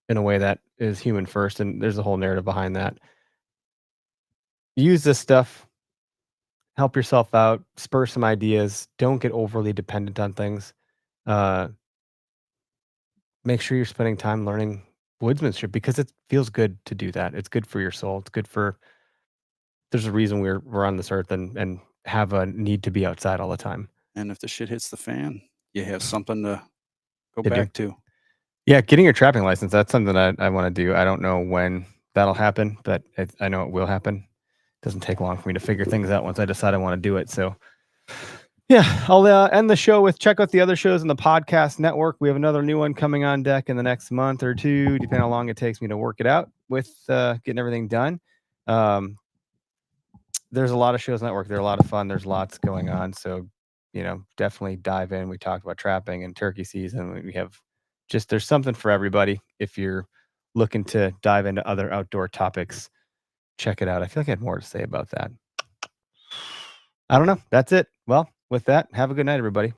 in a way that is human first. And there's a whole narrative behind that. Use this stuff, help yourself out, spur some ideas. Don't get overly dependent on things. Make sure you're spending time learning woodsmanship because it feels good to do that. It's good for your soul. It's good for, there's a reason we're on this earth and have a need to be outside all the time. And if the shit hits the fan, you have something to go To do. back to. Yeah, getting your trapping license, that's something I want to do. I don't know when that'll happen, but I know it will happen. It doesn't take long for me to figure things out once I decide I want to do it. So yeah, I'll end the show with check out the other shows in the podcast network. We have another new one coming on deck in the next month or two, depending on how long it takes me to work it out with getting everything done. There's a lot of shows on the network. They're a lot of fun. There's lots going on. So, definitely dive in. We talked about trapping and turkey season. We have there's something for everybody. If you're looking to dive into other outdoor topics, check it out. I feel like I had more to say about that. I don't know. That's it. Well, with that, have a good night, everybody.